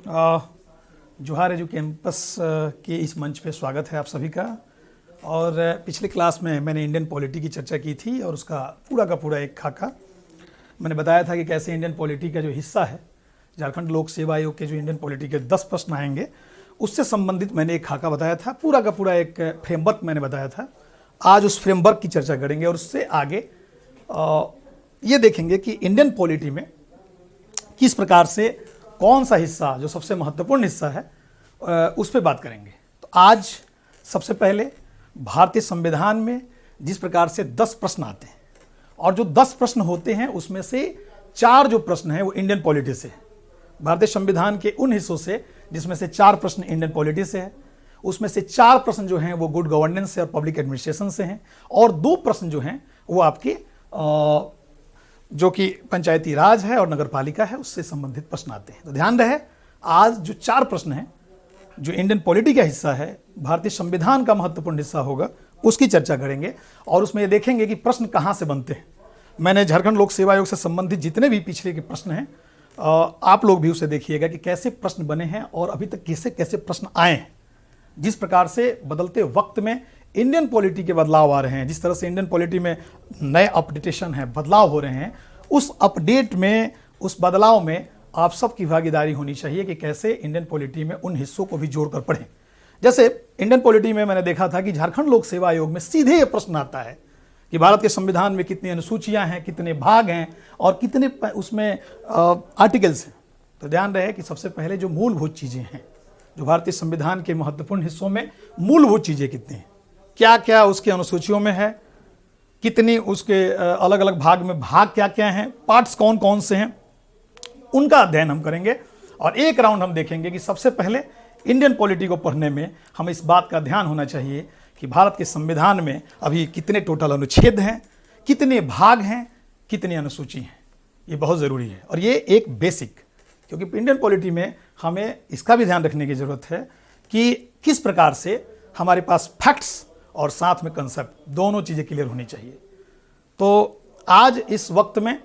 जोहार edu campus के इस मंच पे स्वागत है आप सभी का। और पिछले क्लास में मैंने इंडियन पॉलिटी की चर्चा की थी और उसका पूरा का पूरा एक खाका मैंने बताया था कि कैसे इंडियन पॉलिटी का जो हिस्सा है झारखंड लोक सेवा आयोग के जो इंडियन पॉलिटी के 10 प्रश्न आएंगे उससे संबंधित मैंने एक खाका बताया था, पूरा का पूरा एक फ्रेमवर्क मैंने बताया था। आज उस फ्रेमवर्क की चर्चा करेंगे और उससे आगे ये देखेंगे कि इंडियन पॉलिटी में किस प्रकार से कौन सा हिस्सा जो सबसे महत्वपूर्ण हिस्सा है उस पर बात करेंगे। तो आज सबसे पहले भारतीय संविधान में जिस प्रकार से 10 प्रश्न आते हैं और जो 10 प्रश्न होते हैं उसमें से 4 जो प्रश्न हैं वो इंडियन पॉलिटी से, भारतीय संविधान के उन हिस्सों से जिसमें से 4 प्रश्न इंडियन पॉलिटी से है, उसमें से 4 प्रश्न जो हैं वो गुड गवर्नेंस से और पब्लिक एडमिनिस्ट्रेशन से हैं और 2 प्रश्न जो हैं वो आपके जो कि पंचायती राज है और नगर पालिका है उससे संबंधित प्रश्न आते हैं। तो ध्यान रहे आज जो 4 प्रश्न हैं जो इंडियन पॉलिटी का हिस्सा है, भारतीय संविधान का महत्वपूर्ण हिस्सा होगा, उसकी चर्चा करेंगे और उसमें ये देखेंगे कि प्रश्न कहाँ से बनते हैं। मैंने झारखंड लोक सेवा आयोग से संबंधित जितने भी पिछले के प्रश्न हैं आप लोग भी उसे देखिएगा कि कैसे प्रश्न बने हैं और अभी तक कैसे कैसे प्रश्न आए हैं। जिस प्रकार से बदलते वक्त में इंडियन पॉलिटी के बदलाव आ रहे हैं, जिस तरह से इंडियन पॉलिटी में नए अपडेटेशन है, बदलाव हो रहे हैं, उस अपडेट में, उस बदलाव में आप सबकी भागीदारी होनी चाहिए कि कैसे इंडियन पॉलिटी में उन हिस्सों को भी जोड़कर पढ़ें। जैसे इंडियन पॉलिटी में मैंने देखा था कि झारखंड लोक सेवा आयोग में सीधे ये प्रश्न आता है कि भारत के संविधान में कितनी अनुसूचियां हैं, कितने भाग हैं और कितने उसमें आर्टिकल्स हैं। तो ध्यान रहे कि सबसे पहले जो मूलभूत चीज़ें हैं, जो भारतीय संविधान के महत्वपूर्ण हिस्सों में मूलभूत चीज़ें कितनी हैं, क्या क्या उसके अनुसूचियों में है, कितनी उसके अलग अलग भाग में भाग क्या क्या हैं, पार्ट्स कौन कौन से हैं, उनका अध्ययन हम करेंगे। और एक राउंड हम देखेंगे कि सबसे पहले इंडियन पॉलिटी को पढ़ने में हमें इस बात का ध्यान होना चाहिए कि भारत के संविधान में अभी कितने टोटल अनुच्छेद हैं, कितने भाग हैं, कितनी अनुसूची हैं। ये बहुत ज़रूरी है और ये एक बेसिक, क्योंकि इंडियन पॉलिटी में हमें इसका भी ध्यान रखने की ज़रूरत है कि किस प्रकार से हमारे पास फैक्ट्स और साथ में कंसेप्ट दोनों चीज़ें क्लियर होनी चाहिए। तो आज इस वक्त में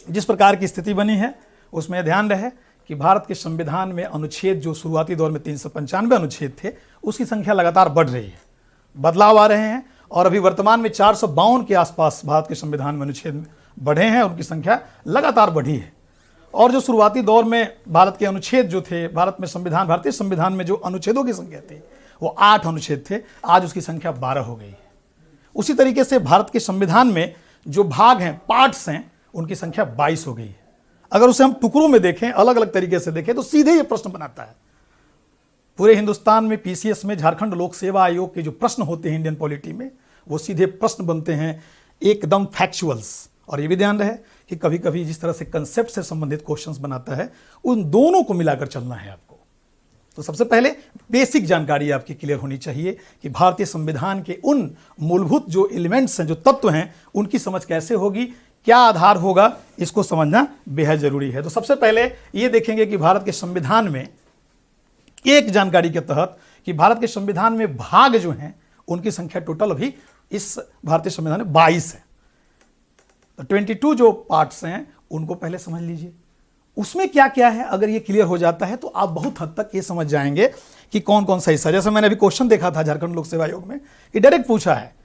जिस प्रकार की स्थिति बनी है उसमें ध्यान रहे कि भारत के संविधान में अनुच्छेद जो शुरुआती दौर में 395 अनुच्छेद थे उसकी संख्या लगातार बढ़ रही है, बदलाव आ रहे हैं और अभी वर्तमान में 452 के आसपास भारत के संविधान में अनुच्छेद बढ़े हैं, उनकी संख्या लगातार बढ़ी है। और जो शुरुआती दौर में भारत के अनुच्छेद जो थे, भारतीय संविधान में जो अनुच्छेदों की संख्या थी वो 8 अनुच्छेद थे, आज उसकी संख्या 12 हो गई है। उसी तरीके से भारत के संविधान में जो भाग हैं, पार्ट्स हैं, उनकी संख्या 22 हो गई है। अगर उसे हम टुकड़ों में देखें, अलग अलग तरीके से देखें तो सीधे ये प्रश्न बनाता है। पूरे हिंदुस्तान में पीसीएस में झारखंड लोक सेवा आयोग के जो प्रश्न होते हैं इंडियन पॉलिटी में वो सीधे प्रश्न बनते हैं, एकदम फैक्चुअल्स। और ये भी ध्यान रहे कि कभी कभी जिस तरह से कंसेप्ट से संबंधित क्वेश्चंस बनाता है उन दोनों को मिलाकर चलना है आपको। तो सबसे पहले बेसिक जानकारी आपकी क्लियर होनी चाहिए कि भारतीय संविधान के उन मूलभूत जो एलिमेंट्स हैं, जो तत्व हैं, उनकी समझ कैसे होगी, क्या आधार होगा, इसको समझना बेहद जरूरी है। तो सबसे पहले ये देखेंगे कि भारत के संविधान में एक जानकारी के तहत कि भारत के संविधान में भाग जो हैं उनकी संख्या टोटल अभी इस भारतीय संविधान में 22 है। तो 22 जो पार्ट्स हैं उनको पहले समझ लीजिए, उसमें क्या क्या है। अगर ये क्लियर हो जाता है तो आप बहुत हद तक ये समझ जाएंगे कि कौन कौन सा हिस्सा। जैसे मैंने अभी क्वेश्चन देखा था झारखंड लोक सेवा आयोग में, ये डायरेक्ट पूछा है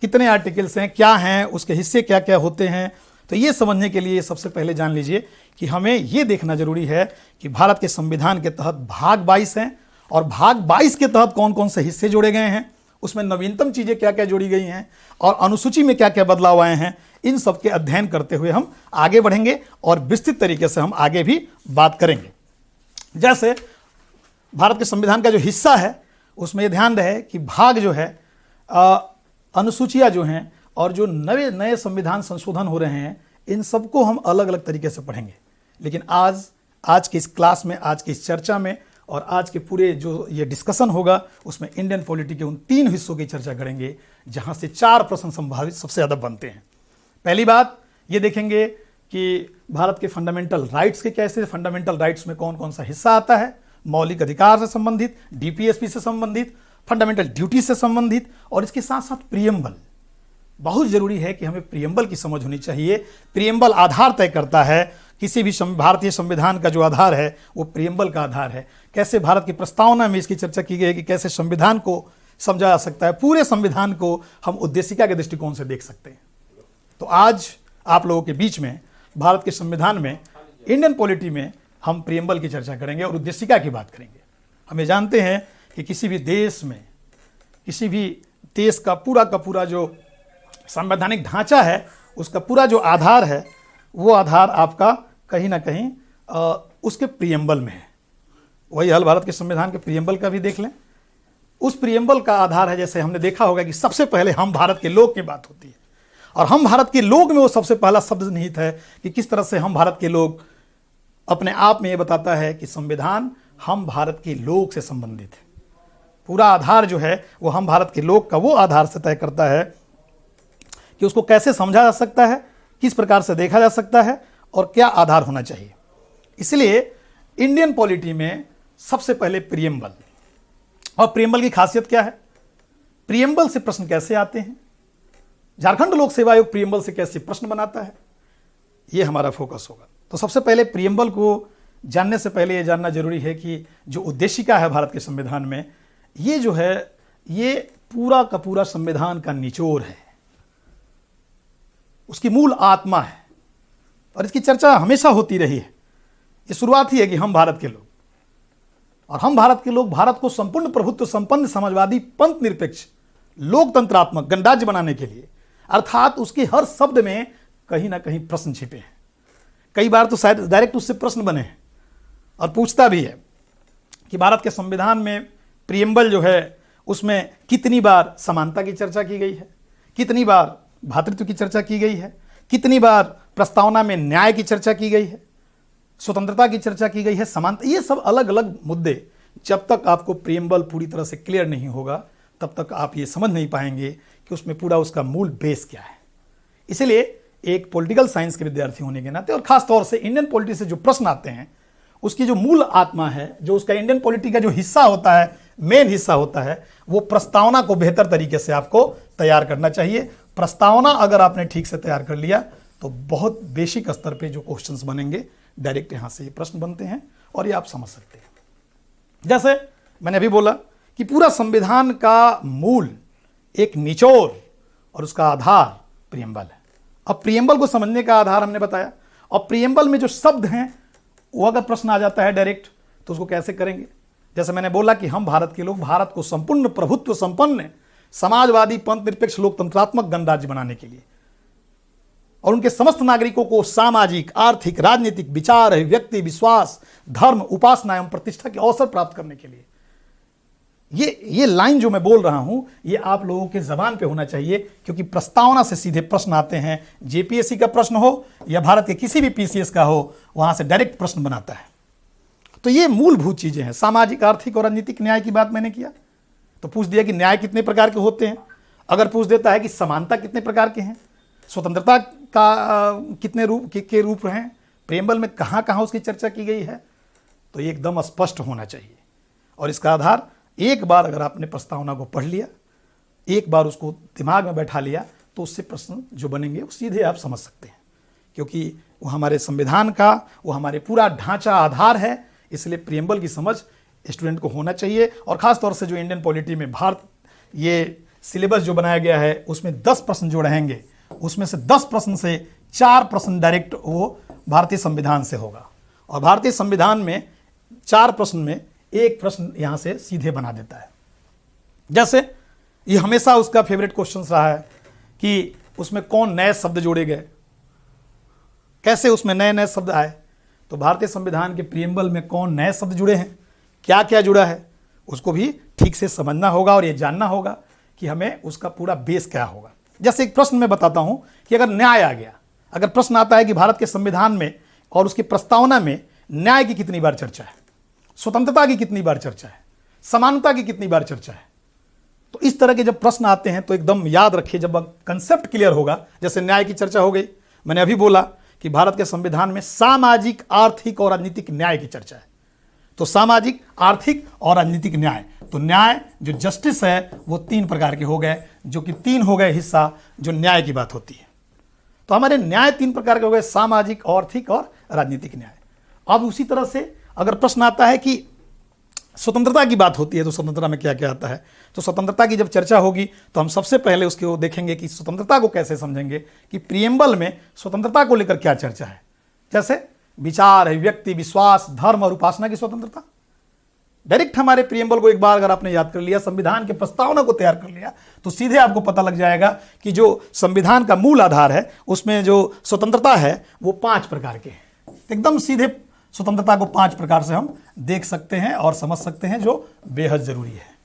कितने आर्टिकल्स हैं, क्या हैं, उसके हिस्से क्या क्या होते हैं। तो ये समझने के लिए सबसे पहले जान लीजिए कि हमें ये देखना जरूरी है कि भारत के संविधान के तहत भाग 22 हैं और भाग 22 के तहत कौन कौन से हिस्से जोड़े गए हैं, उसमें नवीनतम चीज़ें क्या क्या जोड़ी गई हैं और अनुसूची में क्या क्या बदलाव आए हैं। इन सब के अध्ययन करते हुए हम आगे बढ़ेंगे और विस्तृत तरीके से हम आगे भी बात करेंगे। जैसे भारत के संविधान का जो हिस्सा है उसमें ये ध्यान रहे कि भाग जो है, अनुसूचियाँ जो हैं और जो नए नए संविधान संशोधन हो रहे हैं, इन सबको हम अलग अलग तरीके से पढ़ेंगे। लेकिन आज की इस क्लास में, आज की इस चर्चा में और आज के पूरे जो ये डिस्कशन होगा उसमें इंडियन पॉलिटी के उन 3 हिस्सों की चर्चा करेंगे जहां से 4 प्रश्न संभावित सबसे ज़्यादा बनते हैं। पहली बात ये देखेंगे कि भारत के फंडामेंटल राइट्स के कैसे, फंडामेंटल राइट्स में कौन कौन सा हिस्सा आता है, मौलिक अधिकार से संबंधित, डीपीएसपी से संबंधित, फंडामेंटल ड्यूटी से संबंधित और इसके साथ साथ प्रियम्बल। बहुत जरूरी है कि हमें प्रियम्बल की समझ होनी चाहिए। प्रियम्बल आधार तय करता है किसी भी भारतीय संविधान का जो आधार है वो प्रियम्बल का आधार है। कैसे भारत की प्रस्तावना में इसकी चर्चा की गई है कि कैसे संविधान को समझा जा सकता है, पूरे संविधान को हम उद्देशिका के दृष्टिकोण से देख सकते हैं। तो आज आप लोगों के बीच में भारत के संविधान में, इंडियन पॉलिटी में हम प्रियम्बल की चर्चा करेंगे और उद्देशिका की बात करेंगे। हमें जानते हैं कि किसी भी देश में, किसी भी देश का पूरा जो संवैधानिक ढांचा है, उसका पूरा जो आधार है, वो आधार आपका कहीं ना कहीं उसके प्रियम्बल में है। वही हाल भारत के संविधान के प्रियम्बल का भी देख लें। उस प्रियम्बल का आधार है, जैसे हमने देखा होगा कि सबसे पहले हम भारत के लोग की बात होती है, और हम भारत के लोग में वो सबसे पहला शब्द निहित है कि किस तरह से हम भारत के लोग, अपने आप में ये बताता है कि संविधान हम भारत के लोग से संबंधित है। पूरा आधार जो है वो हम भारत के लोग का वो आधार से तय करता है कि उसको कैसे समझा जा सकता है, किस प्रकार से देखा जा सकता है और क्या आधार होना चाहिए। इसलिए इंडियन पॉलिटी में सबसे पहले प्रियम्बल, और प्रियम्बल की खासियत क्या है, प्रियम्बल से प्रश्न कैसे आते हैं, झारखंड लोक सेवा आयोग प्रियम्बल से कैसे प्रश्न बनाता है, ये हमारा फोकस होगा। तो सबसे पहले प्रियम्बल को जानने से पहले ये जानना जरूरी है कि जो उद्देशिका है भारत के संविधान में, ये जो है ये पूरा का पूरा संविधान का निचोड़ है, उसकी मूल आत्मा है, और इसकी चर्चा हमेशा होती रही है। ये शुरुआत ही है कि हम भारत के लोग, और हम भारत के लोग भारत को संपूर्ण प्रभुत्व संपन्न समाजवादी पंथ निरपेक्ष लोकतंत्रात्मक गणराज्य बनाने के लिए, अर्थात उसके हर शब्द में कहीं ना कहीं प्रश्न छिपे हैं। कई बार तो शायद डायरेक्ट उससे प्रश्न बने हैं, और पूछता भी है कि भारत के संविधान में प्रियम्बल जो है उसमें कितनी बार समानता की चर्चा की गई है, कितनी बार भातृत्व की चर्चा की गई है, कितनी बार प्रस्तावना में न्याय की चर्चा की गई है, स्वतंत्रता की चर्चा की गई है, समानता, ये सब अलग अलग मुद्दे। जब तक आपको प्रियम्बल पूरी तरह से क्लियर नहीं होगा तब तक आप ये समझ नहीं पाएंगे कि उसमें पूरा उसका मूल बेस क्या है। इसलिए एक पॉलिटिकल साइंस के विद्यार्थी होने के नाते, और खास तौर से इंडियन पॉलिटी से जो प्रश्न आते हैं, उसकी जो मूल आत्मा है, जो उसका इंडियन पॉलिटी का जो हिस्सा होता है, मेन हिस्सा होता है, वो प्रस्तावना को बेहतर तरीके से आपको तैयार करना चाहिए। प्रस्तावना अगर आपने ठीक से तैयार कर लिया तो बहुत बेसिक स्तर पे जो क्वेश्चंस बनेंगे, डायरेक्ट यहाँ से ये प्रश्न बनते हैं और ये आप समझ सकते हैं। जैसे मैंने अभी बोला कि पूरा संविधान का मूल, एक निचोड़ और उसका आधार प्रियम्बल है। अब प्रियम्बल को समझने का आधार हमने बताया, और प्रियम्बल में जो शब्द हैं वो अगर प्रश्न आ जाता है डायरेक्ट तो उसको कैसे करेंगे। जैसे मैंने बोला कि हम भारत के लोग भारत को संपूर्ण प्रभुत्व संपन्न समाजवादी पंथ निरपेक्ष लोकतंत्रात्मक गणराज्य बनाने के लिए, और उनके समस्त नागरिकों को सामाजिक, आर्थिक, राजनीतिक, विचार, अभिव्यक्ति, विश्वास, धर्म, उपासना एवं प्रतिष्ठा के अवसर प्राप्त करने के लिए, ये लाइन जो मैं बोल रहा हूं ये आप लोगों के जबान पे होना चाहिए, क्योंकि प्रस्तावना से सीधे प्रश्न आते हैं। जेपीएससी का प्रश्न हो या भारत के किसी भी पीसीएस का हो, वहां से डायरेक्ट प्रश्न बनाता है। तो ये मूलभूत चीजें हैं। सामाजिक, आर्थिक और राजनीतिक न्याय की बात मैंने किया, तो पूछ दिया कि न्याय कितने प्रकार के होते हैं। अगर पूछ देता है कि समानता कितने प्रकार के हैं, स्वतंत्रता का कितने रूप के रूप हैं, प्रियम्बल में कहाँ कहाँ उसकी चर्चा की गई है, तो ये एकदम स्पष्ट होना चाहिए। और इसका आधार, एक बार अगर आपने प्रस्तावना को पढ़ लिया, एक बार उसको दिमाग में बैठा लिया, तो उससे प्रश्न जो बनेंगे वो सीधे आप समझ सकते हैं, क्योंकि वो हमारे संविधान का, वो हमारे पूरा ढांचा आधार है। इसलिए प्रियम्बल की समझ स्टूडेंट को होना चाहिए। और ख़ास तौर से जो इंडियन पॉलिटी में भारत ये सिलेबस जो बनाया गया है, उसमें 10 प्रश्न जो रहेंगे, उसमें से 10 प्रश्न से 4 प्रश्न डायरेक्ट वो भारतीय संविधान से होगा, और भारतीय संविधान में 4 प्रश्न में एक प्रश्न यहाँ से सीधे बना देता है। जैसे ये हमेशा उसका फेवरेट क्वेश्चन रहा है कि उसमें कौन नए शब्द जोड़े गए, कैसे उसमें नए नए शब्द आए। तो भारतीय संविधान के प्रियम्बल में कौन नए शब्द जुड़े हैं, क्या क्या जुड़ा है, उसको भी ठीक से समझना होगा और ये जानना होगा कि हमें उसका पूरा बेस क्या होगा। जैसे एक प्रश्न मैं बताता हूं कि अगर न्याय आ गया, अगर प्रश्न आता है कि भारत के संविधान में और उसकी प्रस्तावना में न्याय की कितनी बार चर्चा है, स्वतंत्रता की कितनी बार चर्चा है, समानता की कितनी बार चर्चा है, तो इस तरह के जब प्रश्न आते हैं तो एकदम याद रखिए, जब कंसेप्ट क्लियर होगा। जैसे न्याय की चर्चा हो गई, मैंने अभी बोला कि भारत के संविधान में सामाजिक, आर्थिक और राजनीतिक न्याय की चर्चा है। तो सामाजिक, आर्थिक और राजनीतिक न्याय, तो न्याय जो जस्टिस है वो 3 प्रकार के हो गए, जो कि 3 हो गए हिस्सा जो न्याय की बात होती है। तो हमारे न्याय 3 प्रकार के हो गए, सामाजिक, आर्थिक और राजनीतिक न्याय। अब उसी तरह से अगर प्रश्न आता है कि स्वतंत्रता की बात होती है तो स्वतंत्रता में क्या क्या आता है, तो स्वतंत्रता की जब चर्चा होगी तो हम सबसे पहले उसके वो देखेंगे कि स्वतंत्रता को कैसे समझेंगे, कि प्रियम्बल में स्वतंत्रता को लेकर क्या चर्चा है। जैसे विचार, अभिव्यक्ति, विश्वास, धर्म और उपासना की स्वतंत्रता। डायरेक्ट हमारे प्रियम्बल को एक बार अगर आपने याद कर लिया, संविधान के प्रस्तावना को तैयार कर लिया, तो सीधे आपको पता लग जाएगा कि जो संविधान का मूल आधार है उसमें जो स्वतंत्रता है वो 5 प्रकार के हैं। एकदम सीधे स्वतंत्रता को 5 प्रकार से हम देख सकते हैं और समझ सकते हैं, जो बेहद जरूरी है।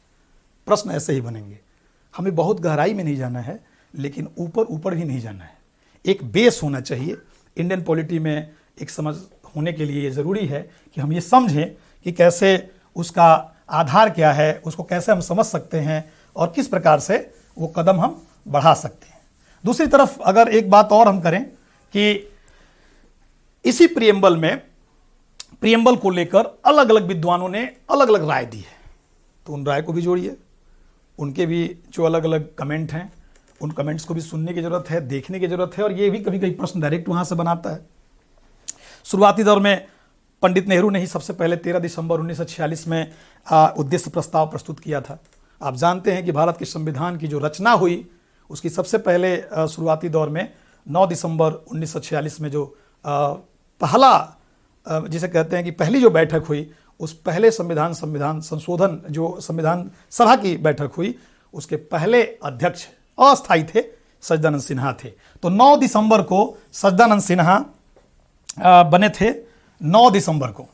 प्रश्न ऐसे ही बनेंगे। हमें बहुत गहराई में नहीं जाना है, लेकिन ऊपर ऊपर भी नहीं जाना है। एक बेस होना चाहिए। इंडियन पॉलिटी में एक समझ होने के लिए ये ज़रूरी है कि हम ये समझें कि कैसे उसका आधार क्या है, उसको कैसे हम समझ सकते हैं और किस प्रकार से वो कदम हम बढ़ा सकते हैं। दूसरी तरफ अगर एक बात और हम करें कि इसी प्रियम्बल को लेकर अलग अलग विद्वानों ने अलग अलग राय दी है, तो उन राय को भी जोड़िए। उनके भी जो अलग अलग कमेंट हैं, उन कमेंट्स को भी सुनने की ज़रूरत है, देखने की ज़रूरत है। और ये भी कभी कभी प्रश्न डायरेक्ट वहाँ से बनाता है। शुरुआती दौर में पंडित नेहरू ने ही सबसे पहले 13 दिसंबर 1946 में उद्देश्य प्रस्ताव प्रस्तुत किया था। आप जानते हैं कि भारत के संविधान की जो रचना हुई उसकी सबसे पहले शुरुआती दौर में 9 दिसंबर 1946 में जो पहला जिसे कहते हैं कि पहली जो बैठक हुई, उस पहले संविधान संशोधन जो संविधान सभा की बैठक हुई, उसके पहले अध्यक्ष अस्थायी थे, सच्चिदानंद सिन्हा थे। तो 9 दिसंबर को सच्चिदानंद सिन्हा बने थे। 9 दिसंबर को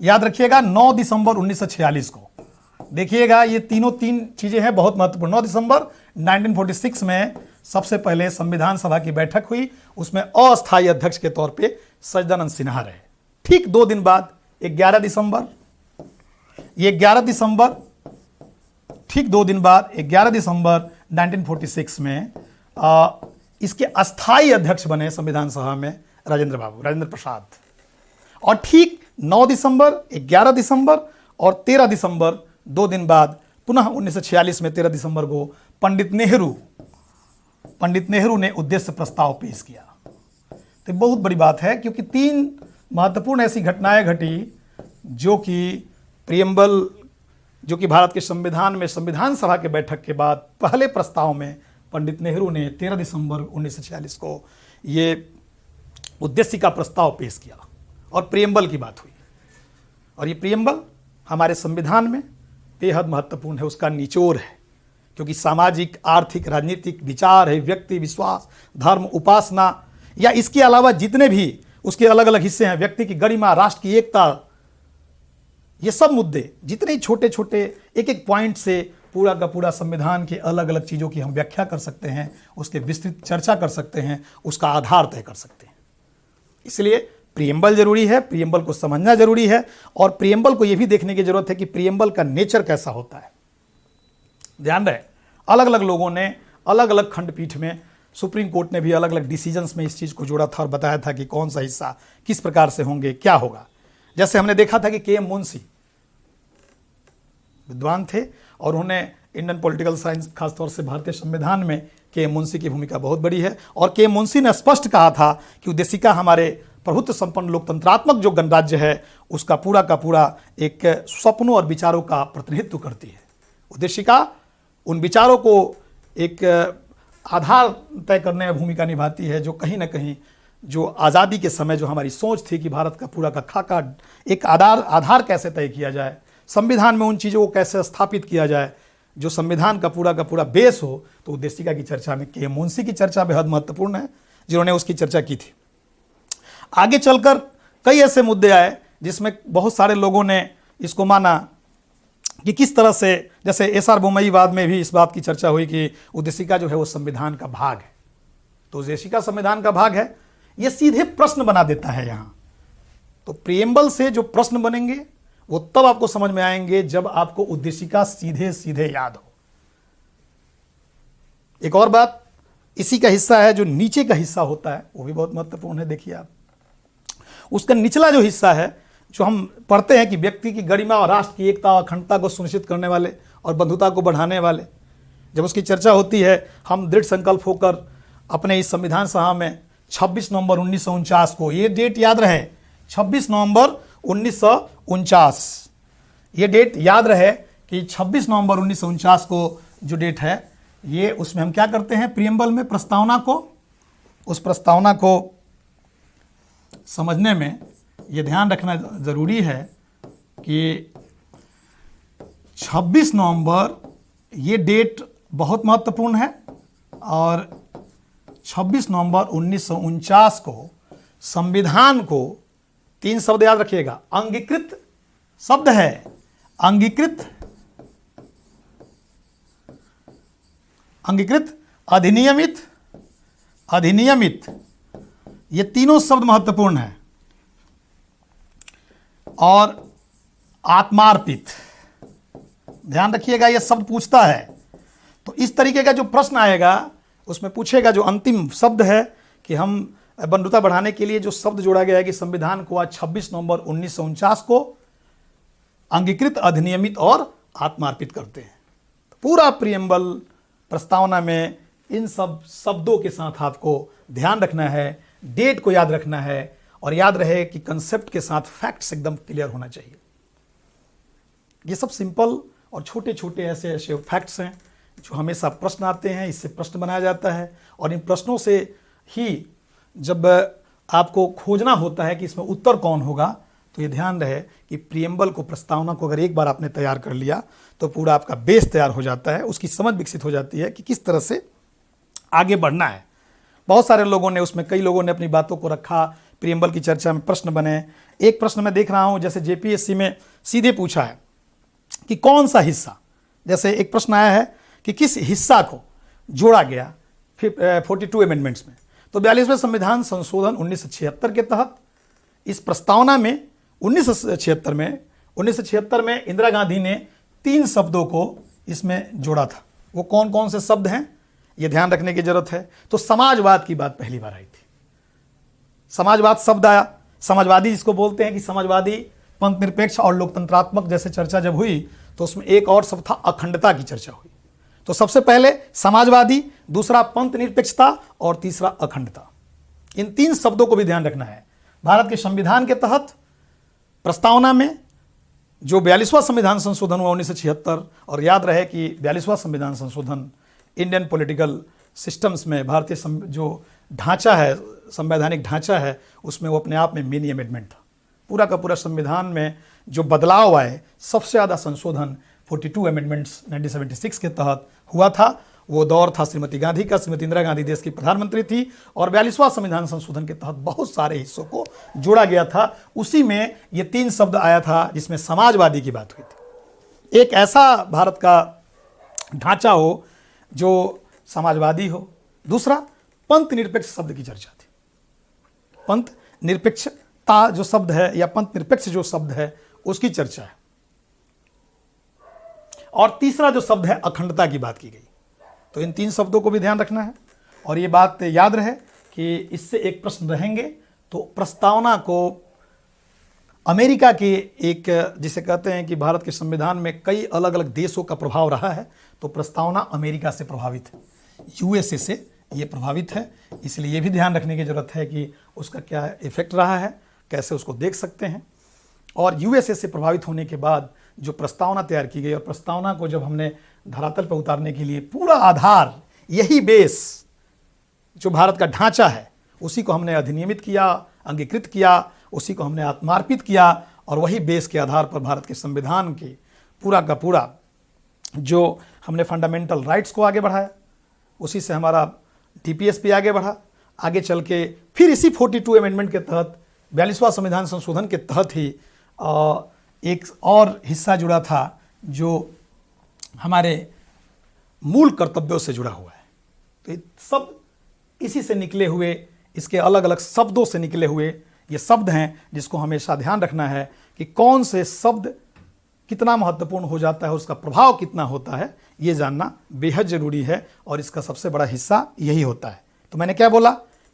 याद रखिएगा, 9 दिसंबर 1946 को। देखिएगा ये तीन चीज़ें हैं बहुत महत्वपूर्ण। 9 दिसंबर 1946 में सबसे पहले संविधान सभा की बैठक हुई, उसमें अस्थायी अध्यक्ष के तौर पे सच्चिदानंद सिन्हा रहे। ठीक 2 दिन बाद 11 दिसंबर, ये 11 दिसंबर, ठीक 2 दिन बाद 11 दिसंबर 1946 में इसके अस्थायी अध्यक्ष बने संविधान सभा में राजेंद्र प्रसाद। और ठीक 9 दिसंबर, 11 दिसंबर और 13 दिसंबर 2 दिन बाद पुनः 1946 में 13 दिसंबर को पंडित नेहरू ने उद्देश्य प्रस्ताव पेश किया। तो बहुत बड़ी बात है, क्योंकि 3 महत्वपूर्ण ऐसी घटनाएं घटी जो कि प्रियम्बल, जो कि भारत के संविधान में संविधान सभा के बैठक के बाद पहले प्रस्ताव में पंडित नेहरू ने 13 दिसंबर 1946 को ये उद्देश्य का प्रस्ताव पेश किया और प्रियम्बल की बात हुई। और ये प्रियम्बल हमारे संविधान में बेहद महत्वपूर्ण है, उसका निचोड़ है, क्योंकि सामाजिक, आर्थिक, राजनीतिक, विचार है, व्यक्ति, विश्वास, धर्म, उपासना या इसके अलावा जितने भी उसके अलग अलग हिस्से हैं, व्यक्ति की गरिमा, राष्ट्र की एकता, ये सब मुद्दे, जितने छोटे छोटे एक पॉइंट से पूरा का पूरा संविधान के अलग अलग चीज़ों की हम व्याख्या कर सकते हैं, उसके विस्तृत चर्चा कर सकते हैं, उसका आधार तय कर सकते हैं। इसलिए प्रियम्बल जरूरी है, प्रियम्बल को समझना जरूरी है। और प्रियम्बल को यह भी देखने की जरूरत है कि प्रियम्बल का नेचर कैसा होता है। ध्यान रहे, अलग अलग लोगों ने अलग अलग खंडपीठ में, सुप्रीम कोर्ट ने भी अलग अलग डिसीजंस में इस चीज़ को जोड़ा था और बताया था कि कौन सा हिस्सा किस प्रकार से होंगे, क्या होगा। जैसे हमने देखा था कि के.एम. मुंशी विद्वान थे और उन्होंने इंडियन पॉलिटिकल साइंस, खासतौर से भारतीय संविधान में के.एम. मुंशी की भूमिका बहुत बड़ी है। और के.एम. मुंशी ने स्पष्ट कहा था कि उद्देशिका हमारे प्रभुत्व संपन्न लोकतंत्रात्मक जो गणराज्य है उसका पूरा का पूरा एक स्वप्नों और विचारों का प्रतिनिधित्व करती है। उद्देशिका उन विचारों को एक आधार तय करने में भूमिका निभाती है, जो कहीं ना कहीं जो आज़ादी के समय जो हमारी सोच थी कि भारत का पूरा का खाका, एक आधार कैसे तय किया जाए, संविधान में उन चीज़ों को कैसे स्थापित किया जाए, जो संविधान का पूरा बेस हो। तो उद्देशिका की चर्चा में के.एम. मुंशी की चर्चा बेहद महत्वपूर्ण है, जिन्होंने उसकी चर्चा की थी। आगे चलकर कई ऐसे मुद्दे आए जिसमें बहुत सारे लोगों ने इसको माना कि किस तरह से, जैसे एस.आर. बोम्मईवाद में भी इस बात की चर्चा हुई कि उद्देशिका जो है वो संविधान का भाग है। तो उद्देशिका संविधान का भाग है, ये सीधे प्रश्न बना देता है यहाँ। तो प्रियम्बल से जो प्रश्न बनेंगे वो तब आपको समझ में आएंगे जब आपको उद्देशिका सीधे सीधे याद हो। एक और बात, इसी का हिस्सा है जो नीचे का हिस्सा होता है, वो भी बहुत महत्वपूर्ण है। देखिए आप, उसका निचला जो हिस्सा है, जो हम पढ़ते हैं कि व्यक्ति की गरिमा और राष्ट्र की एकता और अखंडता को सुनिश्चित करने वाले और बंधुता को बढ़ाने वाले, जब उसकी चर्चा होती है, हम दृढ़ संकल्प होकर अपने इस संविधान सभा में 26 नवंबर 1949 को, ये डेट याद रहे 26 नवंबर 1949। ये डेट याद रहे कि 26 नवंबर 1949 को जो डेट है, ये उसमें हम क्या करते हैं, प्रियम्बल में प्रस्तावना को, उस प्रस्तावना को समझने में ये ध्यान रखना जरूरी है कि 26 नवंबर ये डेट बहुत महत्वपूर्ण है। और 26 नवंबर 1949 को संविधान को, 3 शब्द याद रखिएगा, अंगीकृत शब्द है, अंगीकृत, अंगीकृत, अधिनियमित, अधिनियमित, ये तीनों शब्द महत्वपूर्ण है, और आत्मार्पित। ध्यान रखिएगा, यह शब्द पूछता है, तो इस तरीके का जो प्रश्न आएगा उसमें पूछेगा, जो अंतिम शब्द है कि हम बंधुता बढ़ाने के लिए जो शब्द जोड़ा गया है कि संविधान को आज 26 नवंबर 1949 को अंगीकृत, अधिनियमित और आत्मार्पित करते हैं। पूरा प्रियम्बल प्रस्तावना में इन सब शब्दों के साथ आपको ध्यान रखना है, डेट को याद रखना है, और याद रहे कि कंसेप्ट के साथ फैक्ट्स एकदम क्लियर होना चाहिए। ये सब सिंपल और छोटे छोटे ऐसे ऐसे फैक्ट्स हैं जो हमेशा प्रश्न आते हैं, इससे प्रश्न बनाया जाता है, और इन प्रश्नों से ही जब आपको खोजना होता है कि इसमें उत्तर कौन होगा, तो ये ध्यान रहे कि प्रियम्बल को, प्रस्तावना को अगर एक बार आपने तैयार कर लिया तो पूरा आपका बेस तैयार हो जाता है, उसकी समझ विकसित हो जाती है कि किस तरह से आगे बढ़ना है। बहुत सारे लोगों ने उसमें, कई लोगों ने अपनी बातों को रखा, प्रियम्बल की चर्चा में प्रश्न बने। एक प्रश्न मैं देख रहा हूँ, जैसे जेपीएससी में सीधे पूछा है कि कौन सा हिस्सा, जैसे एक प्रश्न आया है कि किस हिस्सा को जोड़ा गया 42 अमेंडमेंट्स में, तो 42वें संविधान संशोधन 1976 के तहत इस प्रस्तावना में 1976 में इंदिरा गांधी ने 3 शब्दों को इसमें जोड़ा था। वो कौन कौन से शब्द हैं, ये ध्यान रखने की जरूरत है। तो समाजवाद की बात पहली बार आई थी, समाजवाद शब्द आया। समाजवादी जिसको बोलते हैं कि समाजवादी, पंथ निरपेक्ष और लोकतंत्रात्मक जैसे चर्चा जब हुई तो उसमें एक और शब्द था अखंडता की चर्चा हुई। तो सबसे पहले समाजवादी, दूसरा पंथ निरपेक्षता और तीसरा अखंडता। इन 3 शब्दों को भी ध्यान रखना है। भारत के संविधान के तहत प्रस्तावना में जो 42वां संविधान संशोधन हुआ 1976, और याद रहे कि 42वां संविधान संशोधन इंडियन पॉलिटिकल सिस्टम्स में, भारतीय जो ढांचा है, संवैधानिक ढांचा है, उसमें वो अपने आप में मिनी अमेंडमेंट था। पूरा का पूरा संविधान में जो बदलाव आए, सबसे ज़्यादा संशोधन 42 अमेंडमेंट्स 1976 के तहत हुआ था। वो दौर था श्रीमती गांधी का, श्रीमती इंदिरा गांधी देश की प्रधानमंत्री थी, और 42वां संविधान संशोधन के तहत बहुत सारे हिस्सों को जोड़ा गया था। उसी में ये 3 शब्द आया था जिसमें समाजवादी की बात हुई थी। एक ऐसा भारत का ढांचा हो जो समाजवादी हो, दूसरा पंथ निरपेक्ष शब्द की चर्चा थी। पंथ निरपेक्षता जो शब्द है, या पंथ निरपेक्ष जो शब्द है, उसकी चर्चा है, और तीसरा जो शब्द है अखंडता की बात की गई। तो इन 3 शब्दों को भी ध्यान रखना है, और ये बात याद रहे कि इससे एक प्रश्न रहेंगे। तो प्रस्तावना को अमेरिका के एक, जिसे कहते हैं कि भारत के संविधान में कई अलग अलग देशों का प्रभाव रहा है, तो प्रस्तावना अमेरिका से प्रभावित है, यूएसए से ये प्रभावित है। इसलिए ये भी ध्यान रखने की जरूरत है कि उसका क्या इफेक्ट रहा है, कैसे उसको देख सकते हैं। और यूएसए से प्रभावित होने के बाद जो प्रस्तावना तैयार की गई, और प्रस्तावना को जब हमने धरातल पर उतारने के लिए, पूरा आधार, यही बेस जो भारत का ढांचा है, उसी को हमने अधिनियमित किया, अंगीकृत किया, उसी को हमने आत्मार्पित किया, और वही बेस के आधार पर भारत के संविधान के पूरा का पूरा जो हमने फंडामेंटल राइट्स को आगे बढ़ाया, उसी से हमारा डीपीएस भी आगे बढ़ा। आगे चल के फिर इसी 42 अमेंडमेंट के तहत, 42वां संविधान संशोधन के तहत ही एक और हिस्सा जुड़ा था जो हमारे मूल कर्तव्यों से जुड़ा हुआ है। तो ये सब इसी से निकले हुए, इसके अलग अलग शब्दों से निकले हुए ये शब्द हैं, जिसको हमेशा ध्यान रखना है कि कौन से शब्द कितना महत्वपूर्ण हो जाता है, उसका प्रभाव कितना होता है, ये जानना बेहद जरूरी है, और इसका सबसे बड़ा हिस्सा यही होता है। तो मैंने क्या बोला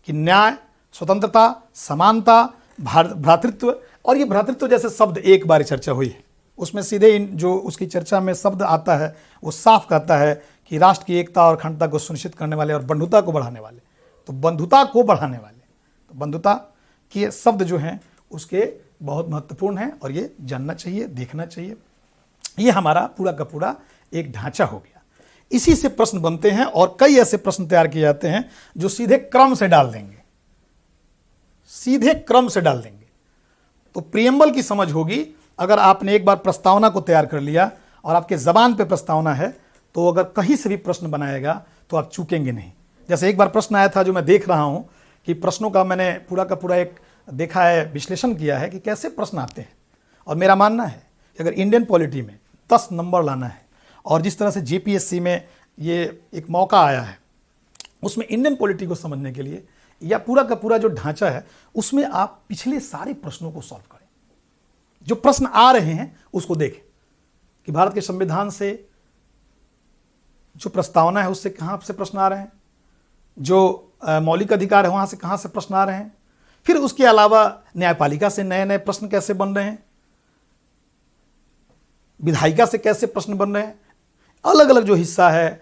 कि न्याय, स्वतंत्रता, समानता, भ्रातृत्व, और ये भ्रातृत्व जैसे शब्द एक बार चर्चा हुई है, उसमें सीधे जो उसकी चर्चा में शब्द आता है वो साफ कहता है कि राष्ट्र की एकता और अखंडता को सुनिश्चित करने वाले और बंधुता को बढ़ाने वाले। तो बंधुता को बढ़ाने वाले, तो बंधुता के शब्द जो हैं उसके बहुत महत्वपूर्ण हैं और ये जानना चाहिए, देखना चाहिए। ये हमारा पूरा का पूरा एक ढांचा हो गया। इसी से प्रश्न बनते हैं और कई ऐसे प्रश्न तैयार किए जाते हैं जो सीधे क्रम से डाल देंगे, सीधे क्रम से डाल देंगे। तो प्रियम्बल की समझ होगी, अगर आपने एक बार प्रस्तावना को तैयार कर लिया और आपके जबान पे प्रस्तावना है, तो अगर कहीं से भी प्रश्न बनाएगा तो आप चूकेंगे नहीं। जैसे एक बार प्रश्न आया था जो मैं देख रहा हूं कि प्रश्नों का मैंने पूरा का पूरा एक देखा है, विश्लेषण किया है कि कैसे प्रश्न आते हैं। और मेरा मानना है कि अगर इंडियन पॉलिटी में 10 नंबर लाना है और जिस तरह से जेपीएससी में ये एक मौका आया है, उसमें इंडियन पॉलिटी को समझने के लिए या पूरा का पूरा जो ढांचा है उसमें आप पिछले सारे प्रश्नों को सॉल्व करें। जो प्रश्न आ रहे हैं उसको देखें कि भारत के संविधान से जो प्रस्तावना है उससे कहाँ से प्रश्न आ रहे हैं, जो मौलिक अधिकार है वहाँ से कहाँ से प्रश्न आ रहे हैं, फिर उसके अलावा न्यायपालिका से नए नए प्रश्न कैसे बन रहे हैं, विधायिका से कैसे प्रश्न बन रहे हैं, अलग अलग जो हिस्सा है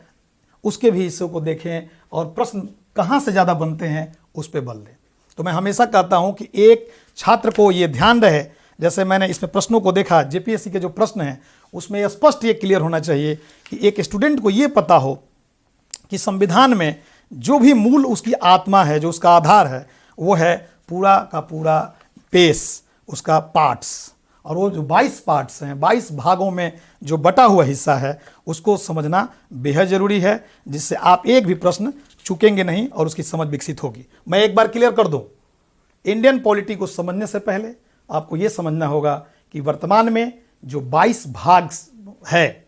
उसके भी हिस्सों को देखें और प्रश्न कहाँ से ज़्यादा बनते हैं उस पर बल दें। तो मैं हमेशा कहता हूँ कि एक छात्र को ये ध्यान रहे, जैसे मैंने इसमें प्रश्नों को देखा, जेपीएससी के जो प्रश्न हैं उसमें स्पष्ट ये क्लियर होना चाहिए कि एक स्टूडेंट को ये पता हो कि संविधान में जो भी मूल उसकी आत्मा है, जो उसका आधार है, वो है पूरा का पूरा बेस, उसका पार्ट्स, और वो जो 22 पार्ट्स हैं, 22 भागों में जो बटा हुआ हिस्सा है, उसको समझना बेहद ज़रूरी है, जिससे आप एक भी प्रश्न चूकेंगे नहीं और उसकी समझ विकसित होगी। मैं एक बार क्लियर कर दूं, इंडियन पॉलिटी को समझने से पहले आपको ये समझना होगा कि वर्तमान में जो 22 भाग है,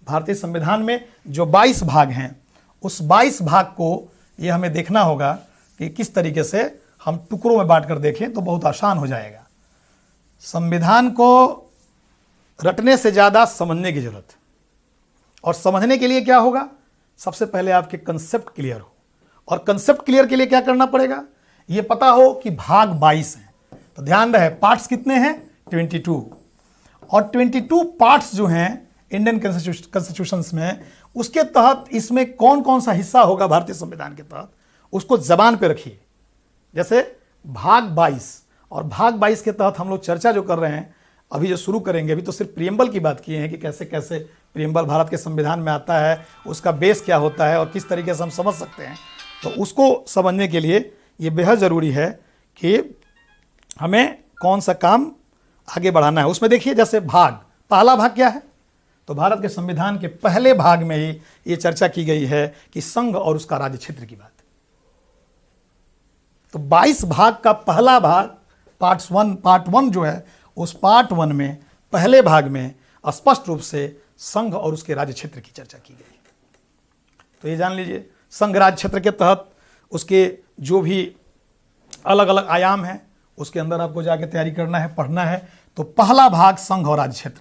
भारतीय संविधान में जो 22 भाग हैं, उस 22 भाग को ये हमें देखना होगा कि किस तरीके से हम टुकड़ों में बांट कर देखें तो बहुत आसान हो जाएगा। संविधान को रटने से ज़्यादा समझने की जरूरत है, और समझने के लिए क्या होगा, सबसे पहले आपके कंसेप्ट क्लियर हो, और कंसेप्ट क्लियर के लिए क्या करना पड़ेगा, ये पता हो कि भाग 22 हैं। तो ध्यान रहे, पार्ट्स कितने हैं, 22, और 22 पार्ट्स जो हैं इंडियन कॉन्स्टिट्यूशंस में, उसके तहत इसमें कौन कौन सा हिस्सा होगा भारतीय संविधान के तहत, उसको जबान पे रखिए। जैसे भाग 22 और भाग 22 के तहत हम लोग चर्चा जो कर रहे हैं, अभी जो शुरू करेंगे, अभी तो सिर्फ प्रियम्बल की बात किए हैं कि कैसे कैसे प्रियम्बल भारत के संविधान में आता है, उसका बेस क्या होता है और किस तरीके से हम समझ सकते हैं। तो उसको समझने के लिए ये बेहद ज़रूरी है कि हमें कौन सा काम आगे बढ़ाना है। उसमें देखिए, जैसे पहला भाग क्या है, तो भारत के संविधान के पहले भाग में ही ये चर्चा की गई है कि संघ और उसका राज्य क्षेत्र की बात। तो 22 भाग का पहला भाग पार्ट 1 जो है, उस पार्ट 1 में पहले भाग में स्पष्ट रूप से संघ और उसके राज्य क्षेत्र की चर्चा की गई। तो ये जान लीजिए, संघ राज्य क्षेत्र के तहत उसके जो भी अलग अलग आयाम हैं, उसके अंदर आपको जाके तैयारी करना है, पढ़ना है। तो पहला भाग संघ और राज्य क्षेत्र,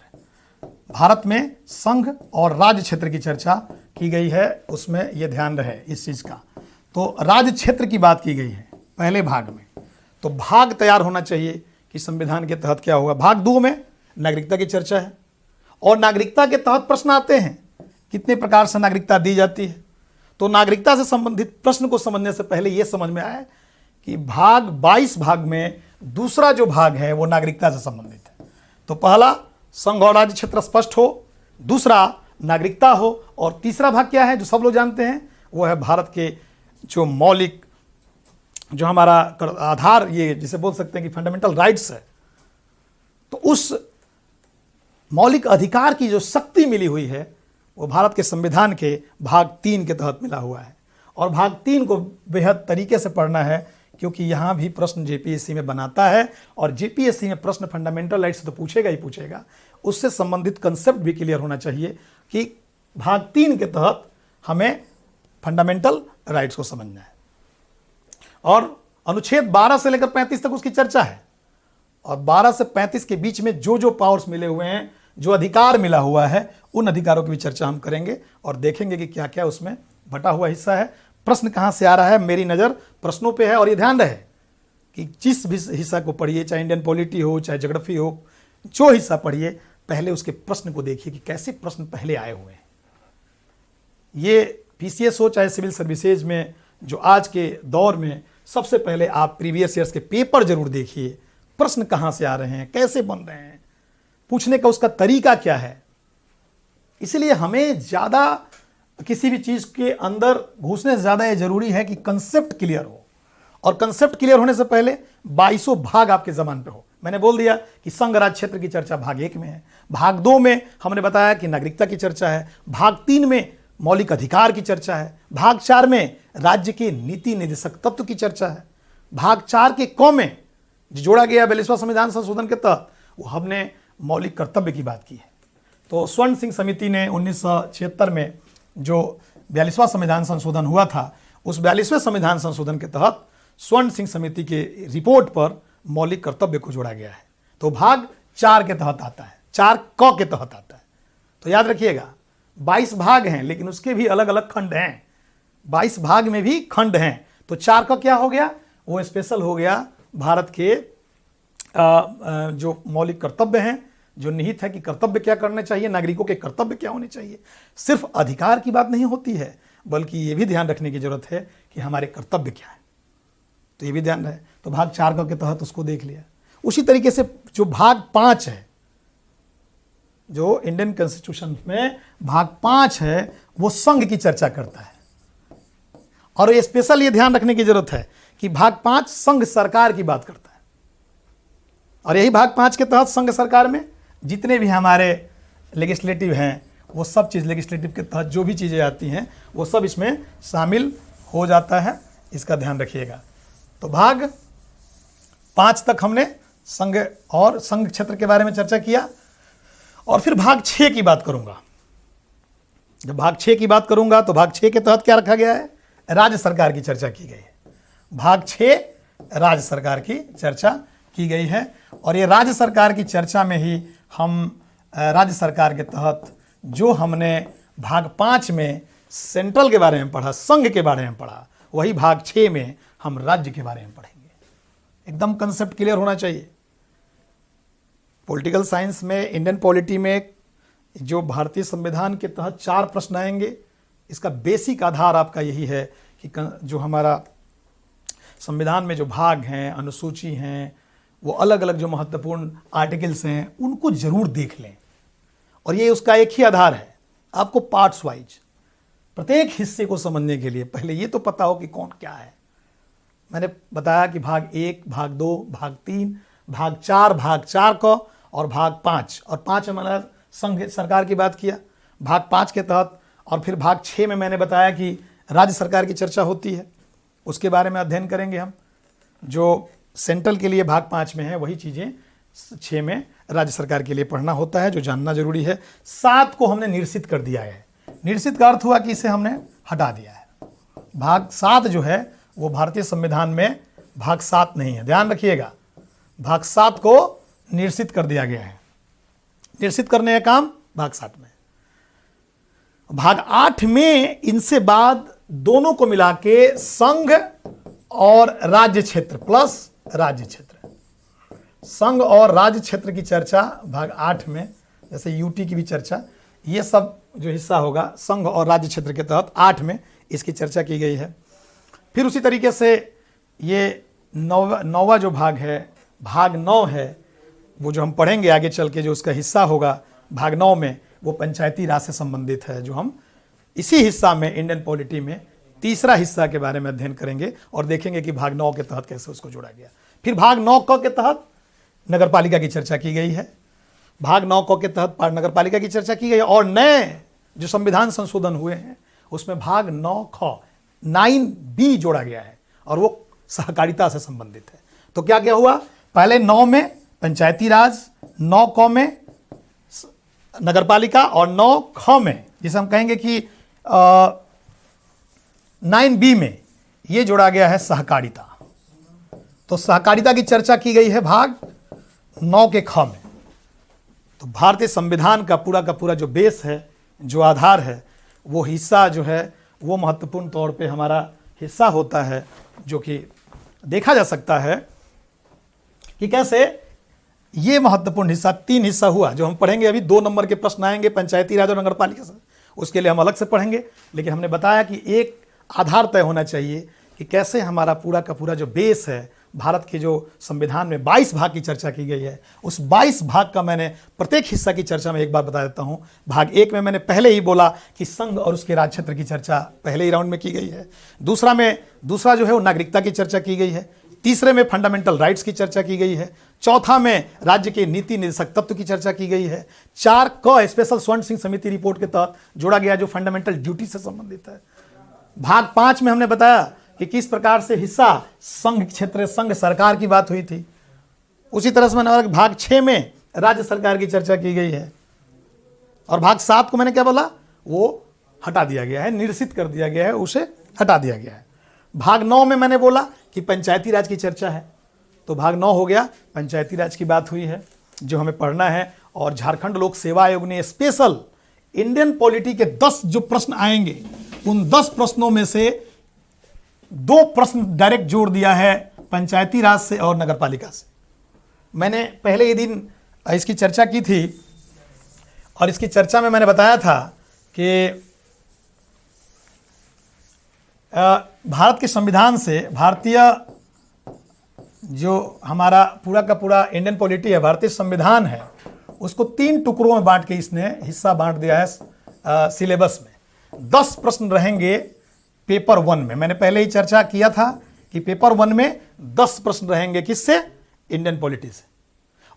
भारत में संघ और राज्य क्षेत्र की चर्चा की गई है, उसमें यह ध्यान रहे इस चीज़ का। तो राज्य क्षेत्र की बात की गई है पहले भाग में। तो भाग तैयार होना चाहिए कि संविधान के तहत क्या होगा। भाग 2 में नागरिकता की चर्चा है, और नागरिकता के तहत प्रश्न आते हैं, कितने प्रकार से नागरिकता दी जाती है। तो नागरिकता से संबंधित प्रश्न को समझने से पहले यह समझ में आए कि भाग 22 भाग में दूसरा जो भाग है वो नागरिकता से संबंधित है। तो पहला संघ और राज्य क्षेत्र स्पष्ट हो, दूसरा नागरिकता हो, और तीसरा भाग क्या है जो सब लोग जानते हैं, वो है भारत के जो मौलिक, जो हमारा आधार, ये जिसे बोल सकते हैं कि फंडामेंटल राइट्स है। तो उस मौलिक अधिकार की जो शक्ति मिली हुई है वो भारत के संविधान के भाग 3 के तहत मिला हुआ है। और भाग 3 को बेहद तरीके से पढ़ना है, क्योंकि यहाँ भी प्रश्न जेपीएससी में बनाता है, और जेपीएससी में प्रश्न फंडामेंटल राइट्स तो पूछेगा ही पूछेगा, उससे संबंधित कंसेप्ट भी क्लियर होना चाहिए कि भाग 3 के तहत हमें फंडामेंटल राइट्स को समझना है। और अनुच्छेद 12 से लेकर 35 तक उसकी चर्चा है, और 12 से 35 के बीच में जो जो पावर्स मिले हुए हैं, जो अधिकार मिला हुआ है, उन अधिकारों की भी चर्चा हम करेंगे और देखेंगे कि क्या क्या उसमें बटा हुआ हिस्सा है, प्रश्न कहाँ से आ रहा है। मेरी नज़र प्रश्नों पे है, और ये ध्यान रहे कि जिस भी हिस्सा को पढ़िए, चाहे इंडियन पॉलिटी हो, चाहे ज्योग्राफी हो, जो हिस्सा पढ़िए, पहले उसके प्रश्न को देखिए कि कैसे प्रश्न पहले आए हुए हैं। ये पीसीएस हो चाहे सिविल सर्विसेज में, जो आज के दौर में सबसे पहले आप प्रीवियस ईयर्स के पेपर जरूर देखिए, प्रश्न कहाँ से आ रहे हैं, कैसे बन रहे हैं, पूछने का उसका तरीका क्या है। इसलिए हमें ज़्यादा किसी भी चीज़ के अंदर घुसने से ज़्यादा ये जरूरी है कि कंसेप्ट क्लियर हो, और कंसेप्ट क्लियर होने से पहले 22 भाग आपके ज़बान पे हो। मैंने बोल दिया कि संघ राज्य क्षेत्र की चर्चा भाग 1 में है, भाग 2 में हमने बताया कि नागरिकता की चर्चा है, भाग 3 में मौलिक अधिकार की चर्चा है, भाग 4 में राज्य के नीति निर्देशक तत्व की चर्चा है, भाग 4 के क में जो जोड़ा गया 42वां संविधान संशोधन के तहत वो हमने मौलिक कर्तव्य की बात की है। तो स्वर्ण सिंह समिति ने 1976 में जो 42वां संविधान संशोधन हुआ था, उस 42वें संविधान संशोधन के तहत स्वर्ण सिंह समिति के रिपोर्ट पर मौलिक कर्तव्य को जोड़ा गया है। तो भाग 4 के तहत आता है, 4 क के तहत आता है। तो याद रखिएगा 22 भाग हैं, लेकिन उसके भी अलग अलग खंड हैं, 22 भाग में भी खंड हैं। तो 4 का क्या हो गया, वो स्पेशल हो गया भारत के जो मौलिक कर्तव्य हैं, जो निहित है कि कर्तव्य क्या करने चाहिए, नागरिकों के कर्तव्य क्या होने चाहिए। सिर्फ अधिकार की बात नहीं होती है, बल्कि ये भी ध्यान रखने की जरूरत है कि हमारे कर्तव्य क्या है, तो ये भी ध्यान रहे। तो भाग 4 के तहत उसको देख लिया। उसी तरीके से जो भाग 5 है, जो इंडियन कॉन्स्टिट्यूशन में भाग 5 है, वो संघ की चर्चा करता है। और ये स्पेशल ये ध्यान रखने की जरूरत है कि भाग 5 संघ सरकार की बात करता है, और यही भाग 5 के तहत संघ सरकार में जितने भी हमारे लेजिस्लेटिव हैं, वो सब चीज़ लेजिस्लेटिव के तहत जो भी चीज़ें आती हैं वो सब इसमें शामिल हो जाता है। इसका ध्यान रखिएगा। तो भाग 5 तक हमने संघ और संघ क्षेत्र के बारे में चर्चा किया, और फिर भाग 6 की बात करूंगा। जब भाग 6 की बात करूंगा तो भाग 6 के तहत क्या रखा गया है, राज्य सरकार की चर्चा की गई है। भाग 6 राज्य सरकार की चर्चा की गई है, और ये राज्य सरकार की चर्चा में ही हम राज्य सरकार के तहत जो हमने भाग 5 में सेंट्रल के बारे में पढ़ा, संघ के बारे में पढ़ा, वही भाग 6 में हम राज्य के बारे में पढ़ेंगे। एकदम कंसेप्ट क्लियर होना चाहिए। पॉलिटिकल साइंस में, इंडियन पॉलिटी में जो भारतीय संविधान के तहत 4 प्रश्न आएंगे, इसका बेसिक आधार आपका यही है कि जो हमारा संविधान में जो भाग हैं, अनुसूची हैं, वो अलग अलग जो महत्वपूर्ण आर्टिकल्स हैं, उनको जरूर देख लें। और ये उसका एक ही आधार है, आपको पार्ट्स वाइज प्रत्येक हिस्से को समझने के लिए पहले ये तो पता हो कि कौन क्या है। मैंने बताया कि भाग 1, भाग 2, भाग 3, भाग 4, भाग 4 का और भाग 5, और 5 में मैंने संघ सरकार की बात किया भाग 5 के तहत, और फिर भाग 6 में मैंने बताया कि राज्य सरकार की चर्चा होती है, उसके बारे में अध्ययन करेंगे हम। जो सेंट्रल के लिए भाग 5 में है, वही चीज़ें 6 में राज्य सरकार के लिए पढ़ना होता है, जो जानना जरूरी है। 7 को हमने निरसित कर दिया है। निरसित का अर्थ हुआ कि इसे हमने हटा दिया है। भाग 7 जो है वो भारतीय संविधान में भाग 7 नहीं है, ध्यान रखिएगा। भाग 7 को निरसित कर दिया गया है। निरसित करने का काम भाग 7 में। भाग 8 में इनसे बाद दोनों को मिला के संघ और राज्य क्षेत्र प्लस राज्य क्षेत्र, संघ और राज्य क्षेत्र की चर्चा भाग 8 में, जैसे यूटी की भी चर्चा, ये सब जो हिस्सा होगा संघ और राज्य क्षेत्र के तहत 8 में इसकी चर्चा की गई है। फिर उसी तरीके से ये नौवा जो भाग है, भाग 9 है, वो जो हम पढ़ेंगे आगे चल के, जो उसका हिस्सा होगा भाग 9 में, वो पंचायती राज से संबंधित है, जो हम इसी हिस्सा में इंडियन पॉलिटी में तीसरा हिस्सा के बारे में अध्ययन करेंगे और देखेंगे कि भाग 9 के तहत कैसे उसको जोड़ा गया। फिर भाग 9 क के तहत नगरपालिका की चर्चा की गई है। भाग 9 क के तहत नगरपालिका की चर्चा की गई, और नए जो संविधान संशोधन हुए हैं उसमें भाग 9 ख 9B जोड़ा गया है, और वो सहकारिता से संबंधित है। तो क्या क्या हुआ, पहले 9 में पंचायती राज, 9 क में नगरपालिका, और 9 ख में जिसे हम कहेंगे कि 9B में ये जोड़ा गया है सहकारिता। तो सहकारिता की चर्चा की गई है भाग 9 के ख में। तो भारतीय संविधान का पूरा जो बेस है, जो आधार है, वो हिस्सा जो है वो महत्वपूर्ण तौर पे हमारा हिस्सा होता है, जो कि देखा जा सकता है कि कैसे ये महत्वपूर्ण हिस्सा 3 हिस्सा हुआ, जो हम पढ़ेंगे अभी। 2 नंबर के प्रश्न आएंगे पंचायती राज और नगरपालिका से, उसके लिए हम अलग से पढ़ेंगे। लेकिन हमने बताया कि एक आधार तय होना चाहिए कि कैसे हमारा पूरा का पूरा जो बेस है भारत के जो संविधान में 22 भाग की चर्चा की गई है, उस 22 भाग का मैंने प्रत्येक हिस्सा की चर्चा में एक बार बता देता हूं। भाग 1 में मैंने पहले ही बोला कि संघ और उसके राज्य क्षेत्र की चर्चा पहले ही राउंड में की गई है। दूसरा जो है वो नागरिकता की चर्चा की गई है। तीसरे में फंडामेंटल राइट्स की चर्चा की गई है। चौथा में राज्य के नीति निर्देशक तत्व की चर्चा की गई है। 4 क स्पेशल स्वर्ण सिंह समिति रिपोर्ट के तहत जोड़ा गया जो फंडामेंटल ड्यूटी से संबंधित है। भाग 5 में हमने बताया कि किस प्रकार से हिस्सा संघ क्षेत्र संघ सरकार की बात हुई थी। उसी तरह से मैंने भाग 6 में राज्य सरकार की चर्चा की गई है। और भाग 7 को मैंने क्या बोला, वो हटा दिया गया है, निरसित कर दिया गया है, उसे हटा दिया गया है। भाग 9 में मैंने बोला कि पंचायती राज की चर्चा है, तो भाग 9 हो गया, पंचायती राज की बात हुई है जो हमें पढ़ना है। और झारखंड लोक सेवा आयोग ने स्पेशल इंडियन पॉलिटी के 10 जो प्रश्न आएंगे, उन 10 प्रश्नों में से 2 प्रश्न डायरेक्ट जोड़ दिया है पंचायती राज से और नगर पालिका से। मैंने पहले ही दिन इसकी चर्चा की थी और इसकी चर्चा में मैंने बताया था कि भारत के संविधान से भारतीय जो हमारा पूरा का पूरा इंडियन पॉलिटी है, भारतीय संविधान है, उसको 3 टुकड़ों में बांट के इसने हिस्सा बांट दिया है सिलेबस में। 10 प्रश्न रहेंगे पेपर 1 में। मैंने पहले ही चर्चा किया था कि पेपर 1 में 10 प्रश्न रहेंगे किससे, इंडियन पॉलिटी से।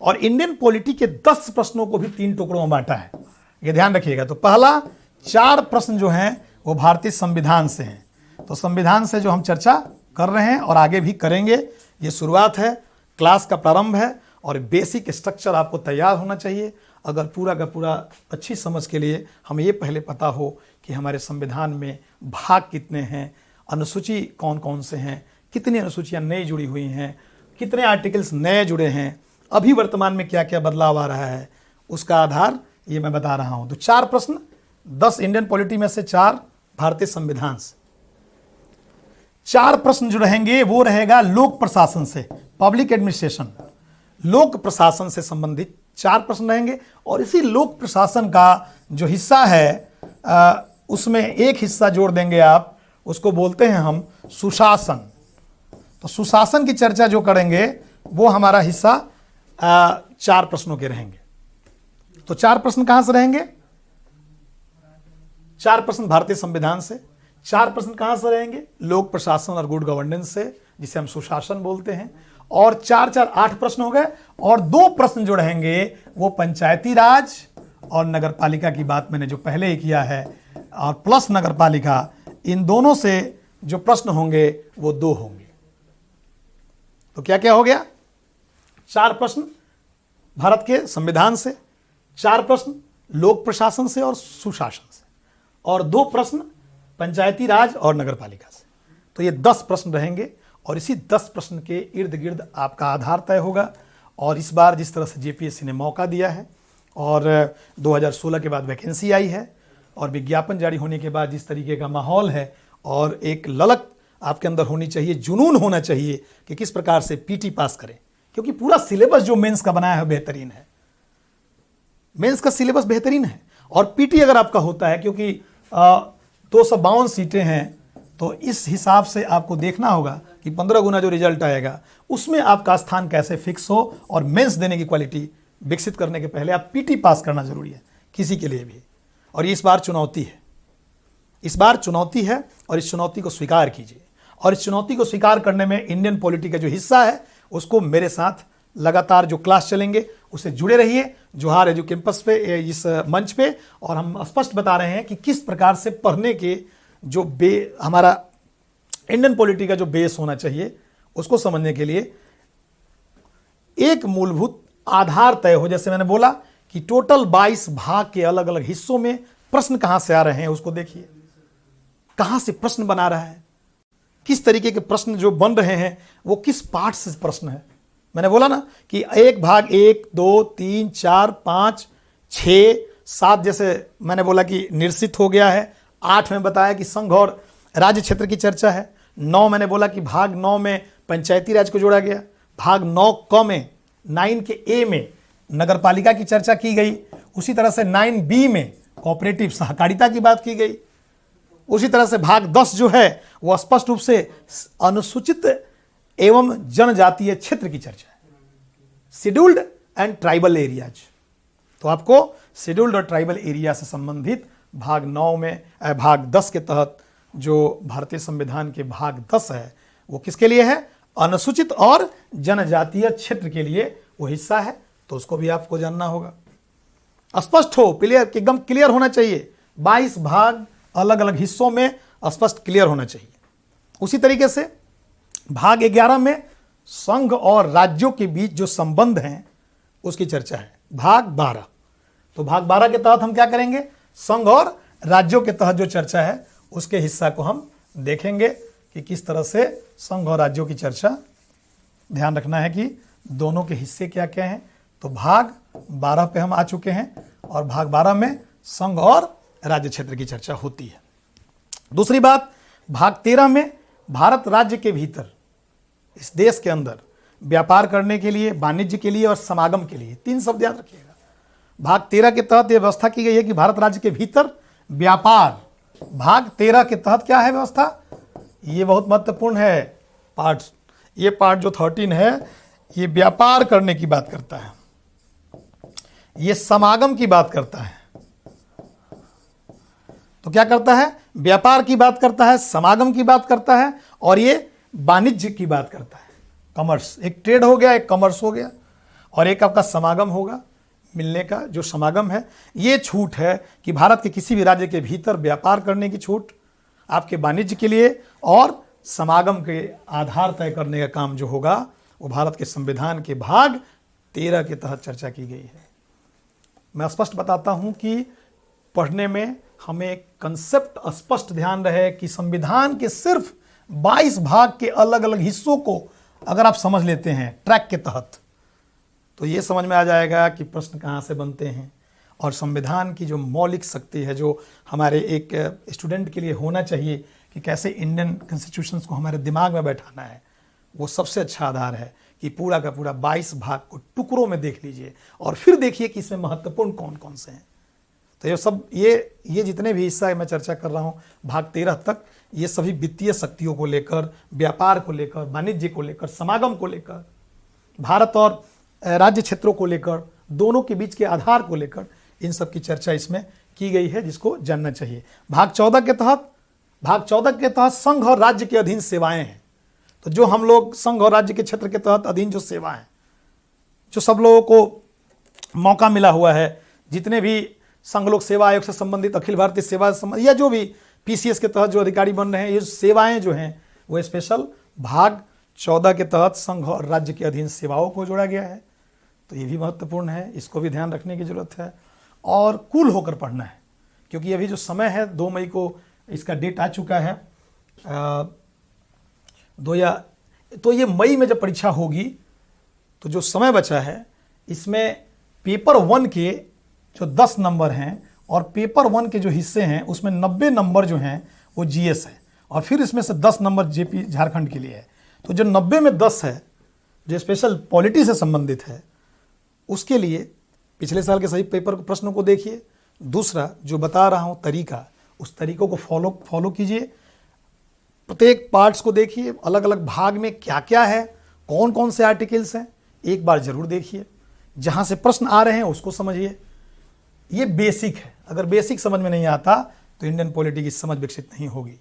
और इंडियन पॉलिटी के 10 प्रश्नों को भी 3 टुकड़ों में बांटा है, ये ध्यान रखिएगा। तो पहला 4 प्रश्न जो हैं वो भारतीय संविधान से हैं। तो संविधान से जो हम चर्चा कर रहे हैं और आगे भी करेंगे, ये शुरुआत है, क्लास का प्रारंभ है और बेसिक स्ट्रक्चर आपको तैयार होना चाहिए। अगर पूरा का पूरा अच्छी समझ के लिए हमें ये पहले पता हो कि हमारे संविधान में भाग कितने हैं, अनुसूची कौन कौन से हैं, कितनी अनुसूचियाँ नई जुड़ी हुई हैं, कितने आर्टिकल्स नए जुड़े हैं, अभी वर्तमान में क्या क्या बदलाव आ रहा है, उसका आधार ये मैं बता रहा हूँ। तो 4 प्रश्न, 10 इंडियन पॉलिटी में से 4 भारतीय संविधान से। 4 प्रश्न जो रहेंगे वो रहेगा लोक प्रशासन से, पब्लिक एडमिनिस्ट्रेशन, लोक प्रशासन से संबंधित 4 प्रश्न रहेंगे। और इसी लोक प्रशासन का जो हिस्सा है उसमें एक हिस्सा जोड़ देंगे आप, उसको बोलते हैं हम सुशासन। तो सुशासन की चर्चा जो करेंगे वो हमारा हिस्सा 4 प्रश्नों के रहेंगे। तो 4 प्रश्न कहां से रहेंगे, 4 प्रश्न भारतीय संविधान से, 4 प्रश्न कहां से रहेंगे, लोक प्रशासन और गुड गवर्नेंस से, जिसे हम सुशासन बोलते हैं। और 4 8 प्रश्न हो गए। और 2 प्रश्न जो रहेंगे वो पंचायती राज और नगर पालिका की बात मैंने जो पहले ही किया है, और प्लस नगर पालिका, इन दोनों से जो प्रश्न होंगे वो 2 होंगे। तो क्या क्या हो गया, 4 प्रश्न भारत के संविधान से, 4 प्रश्न लोक प्रशासन से और सुशासन से, और 2 प्रश्न पंचायती राज और नगर पालिका से। तो ये 10 प्रश्न रहेंगे और इसी 10 प्रश्न के इर्द गिर्द आपका आधार तय होगा। और इस बार जिस तरह से जेपीएससी ने मौका दिया है और 2016 के बाद वैकेंसी आई है और विज्ञापन जारी होने के बाद जिस तरीके का माहौल है और एक ललक आपके अंदर होनी चाहिए, जुनून होना चाहिए कि किस प्रकार से पीटी पास करें, क्योंकि पूरा सिलेबस जो मेंस का बनाया है बेहतरीन है। मेंस का सिलेबस बेहतरीन है और पीटी अगर आपका होता है, क्योंकि 252 सीटें हैं, तो इस हिसाब से आपको देखना होगा कि 15 गुना जो रिजल्ट आएगा उसमें आपका स्थान कैसे फिक्स हो। और मेंस देने की क्वालिटी विकसित करने के पहले आप पीटी पास करना जरूरी है किसी के लिए भी। और इस बार चुनौती है, इस बार चुनौती है और इस चुनौती को स्वीकार कीजिए। और इस चुनौती को स्वीकार करने में इंडियन पॉलिटी का जो हिस्सा है उसको मेरे साथ लगातार जो क्लास चलेंगे उससे जुड़े रहिए, जोहार एजू कैंपस पे, इस मंच पे। और हम स्पष्ट बता रहे हैं कि किस प्रकार से पढ़ने के जो हमारा इंडियन पॉलिटी का जो बेस होना चाहिए उसको समझने के लिए एक मूलभूत आधार तय हो। जैसे मैंने बोला कि टोटल 22 भाग के अलग अलग हिस्सों में प्रश्न कहां से आ रहे हैं उसको देखिए, कहां से प्रश्न बना रहा है, किस तरीके के प्रश्न जो बन रहे हैं वो किस पार्ट से प्रश्न है। मैंने बोला ना कि एक भाग 1 2 3 4 5 6 7 जैसे मैंने बोला कि निरसित हो गया है। 8 में बताया कि संघ और राज्य क्षेत्र की चर्चा है। 9 मैंने बोला कि भाग 9 में पंचायती राज को जोड़ा गया। भाग 9 क में 9 के ए में नगर पालिका की चर्चा की गई। उसी तरह से 9B में कोऑपरेटिव सहकारिता की बात की गई। उसी तरह से भाग 10 जो है वो स्पष्ट रूप से अनुसूचित एवं जनजातीय क्षेत्र की चर्चा है, शेड्यूल्ड एंड ट्राइबल एरियाज। तो आपको शेड्यूल्ड और ट्राइबल एरिया से संबंधित भाग 9 में भाग 10 के तहत जो भारतीय संविधान के भाग 10 है वो किसके लिए है? अनुसूचित और जनजातीय क्षेत्र के लिए वो हिस्सा है, तो उसको भी आपको जानना होगा। स्पष्ट हो, क्लियर, एकदम क्लियर होना चाहिए। 22 भाग अलग अलग हिस्सों में स्पष्ट क्लियर होना चाहिए। उसी तरीके से भाग 11 में संघ और राज्यों के बीच जो संबंध हैं उसकी चर्चा है। भाग 12, तो भाग 12 के तहत हम क्या करेंगे? संघ और राज्यों के तहत जो चर्चा है उसके हिस्सा को हम देखेंगे कि किस तरह से संघ और राज्यों की चर्चा। ध्यान रखना है कि दोनों के हिस्से क्या क्या हैं। तो भाग 12 पे हम आ चुके हैं और भाग 12 में संघ और राज्य क्षेत्र की चर्चा होती है। दूसरी बात, भाग 13 में भारत राज्य के भीतर, इस देश के अंदर व्यापार करने के लिए, वाणिज्य के लिए और समागम के लिए, 3 शब्द याद रखिएगा। भाग 13 के तहत यह व्यवस्था की गई है कि भारत राज्य के भीतर व्यापार। भाग 13 के तहत क्या है व्यवस्था? ये बहुत महत्वपूर्ण है पार्ट। ये पार्ट जो 13 है ये व्यापार करने की बात करता है, ये समागम की बात करता है। तो क्या करता है? व्यापार की बात करता है, समागम की बात करता है और ये वाणिज्य की बात करता है। कॉमर्स, एक ट्रेड हो गया, एक कॉमर्स हो गया और एक आपका समागम होगा, मिलने का जो समागम है। ये छूट है कि भारत के किसी भी राज्य के भीतर व्यापार करने की छूट, आपके वाणिज्य के लिए और समागम के आधार तय करने का काम जो होगा वो भारत के संविधान के भाग 13 के तहत चर्चा की गई है। मैं स्पष्ट बताता हूं कि पढ़ने में हमें एक कंसेप्ट स्पष्ट ध्यान रहे कि संविधान के सिर्फ 22 भाग के अलग अलग हिस्सों को अगर आप समझ लेते हैं ट्रैक के तहत, तो ये समझ में आ जाएगा कि प्रश्न कहाँ से बनते हैं और संविधान की जो मौलिक शक्ति है, जो हमारे एक स्टूडेंट के लिए होना चाहिए कि कैसे इंडियन कॉन्स्टिट्यूशंस को हमारे दिमाग में बैठाना है, वो सबसे अच्छा आधार है कि पूरा का पूरा 22 भाग को टुकड़ों में देख लीजिए और फिर देखिए कि इसमें महत्वपूर्ण कौन कौन से हैं। तो ये सब ये जितने भी हिस्सा मैं चर्चा कर रहा हूँ भाग 13 तक, ये सभी वित्तीय शक्तियों को लेकर, व्यापार को लेकर, वाणिज्य को लेकर, समागम को लेकर, भारत और राज्य क्षेत्रों को लेकर, दोनों के बीच के आधार को लेकर, इन सब की चर्चा इसमें की गई है, जिसको जानना चाहिए। भाग 14 के तहत संघ और राज्य के अधीन सेवाएं हैं। तो जो हम लोग संघ और राज्य के क्षेत्र के तहत अधीन जो सेवा है, जो सब लोगों को मौका मिला हुआ है, जितने भी संघ लोक सेवा आयोग से संबंधित, अखिल भारतीय सेवा संबंधित या जो भी पीसीएस के तहत जो अधिकारी बन रहे हैं, ये सेवाएं जो हैं वो स्पेशल भाग 14 के तहत संघ और राज्य के अधीन सेवाओं को जोड़ा गया है। तो ये भी महत्वपूर्ण है, इसको भी ध्यान रखने की जरूरत है और कूल होकर पढ़ना है, क्योंकि अभी जो समय है 2 मई को इसका डेट आ चुका है। तो ये मई में जब परीक्षा होगी तो जो समय बचा है इसमें पेपर 1 के जो 10 नंबर हैं और पेपर 1 के जो हिस्से हैं उसमें 90 नंबर जो हैं वो जीएस है और फिर इसमें से 10 नंबर जेपी झारखंड के लिए है। तो जो 90 में 10 है जो स्पेशल पॉलिटी से संबंधित है, उसके लिए पिछले साल के सही पेपर प्रश्नों को देखिए। दूसरा जो बता रहा हूँ तरीका, उस तरीकों को फॉलो कीजिए। प्रत्येक पार्ट्स को देखिए, अलग अलग भाग में क्या क्या है, कौन कौन से आर्टिकल्स हैं, एक बार जरूर देखिए। जहाँ से प्रश्न आ रहे हैं उसको समझिए। ये बेसिक है, अगर बेसिक समझ में नहीं आता तो इंडियन पॉलिटी की समझ विकसित नहीं होगी,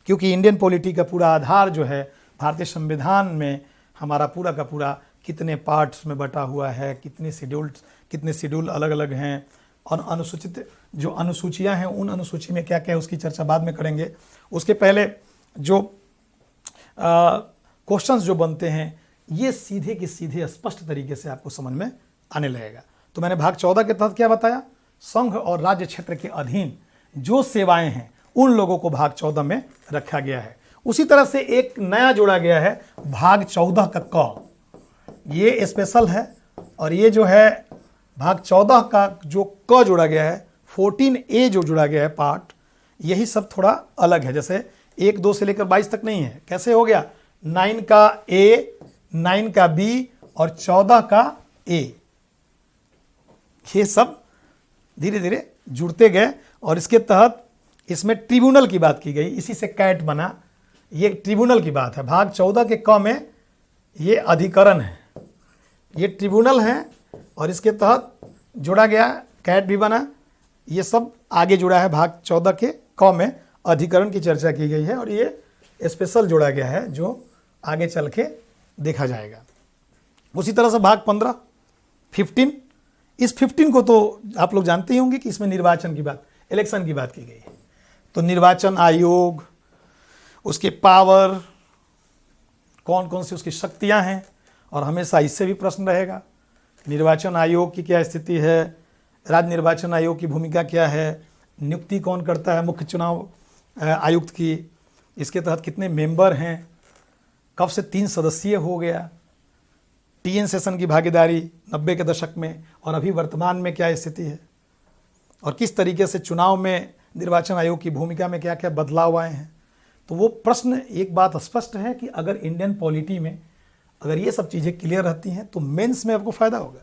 क्योंकि इंडियन पॉलिटी का पूरा आधार जो है भारतीय संविधान में हमारा पूरा का पूरा कितने पार्ट्स में बटा हुआ है, कितने शेड्यूल अलग अलग हैं और अनुसूचित जो अनुसूचियां हैं उन अनुसूची में क्या क्या है उसकी चर्चा बाद में करेंगे। उसके पहले जो क्वेश्चंस जो बनते हैं ये सीधे के सीधे स्पष्ट तरीके से आपको समझ में आने लगेगा। तो मैंने भाग 14 के तहत क्या बताया, संघ और राज्य क्षेत्र के अधीन जो सेवाएं हैं उन लोगों को भाग 14 में रखा गया है। उसी तरह से एक नया जोड़ा गया है भाग 14 का क, ये स्पेशल है और ये जो है भाग 14 का जो क जोड़ा गया है, 14A जो जोड़ा गया है पार्ट, यही सब थोड़ा अलग है। जैसे 1, 2 से लेकर 22 तक नहीं है, कैसे हो गया, 9 का A, 9 का B और 14 का A, ये सब धीरे धीरे जुड़ते गए और इसके तहत इसमें ट्रिब्यूनल की बात की गई, इसी से कैट बना, ये ट्रिब्यूनल की बात है। भाग 14 के क में ये अधिकरण है, ये ट्रिब्यूनल है और इसके तहत जोड़ा गया, कैट भी बना, ये सब आगे जुड़ा है। भाग 14 के क में अधिकरण की चर्चा की गई है और ये स्पेशल जोड़ा गया है जो आगे चल के देखा जाएगा। उसी तरह से भाग 15, 15, इस 15 को तो आप लोग जानते ही होंगे कि इसमें निर्वाचन की बात, इलेक्शन की बात की गई है। तो निर्वाचन आयोग, उसके पावर, कौन कौन सी उसकी शक्तियां हैं, और हमेशा इससे भी प्रश्न रहेगा निर्वाचन आयोग की क्या स्थिति है, राज्य निर्वाचन आयोग की भूमिका क्या है, नियुक्ति कौन करता है मुख्य चुनाव आयुक्त की, इसके तहत कितने मेंबर हैं, कब से 3 सदस्यीय हो गया, टीएन सेशन की भागीदारी 90 के दशक में और अभी वर्तमान में क्या स्थिति है, और किस तरीके से चुनाव में निर्वाचन आयोग की भूमिका में क्या क्या बदलाव आए हैं। तो वो प्रश्न, एक बात स्पष्ट है कि अगर इंडियन पॉलिटी में अगर ये सब चीज़ें क्लियर रहती हैं तो मेंस में आपको फ़ायदा होगा,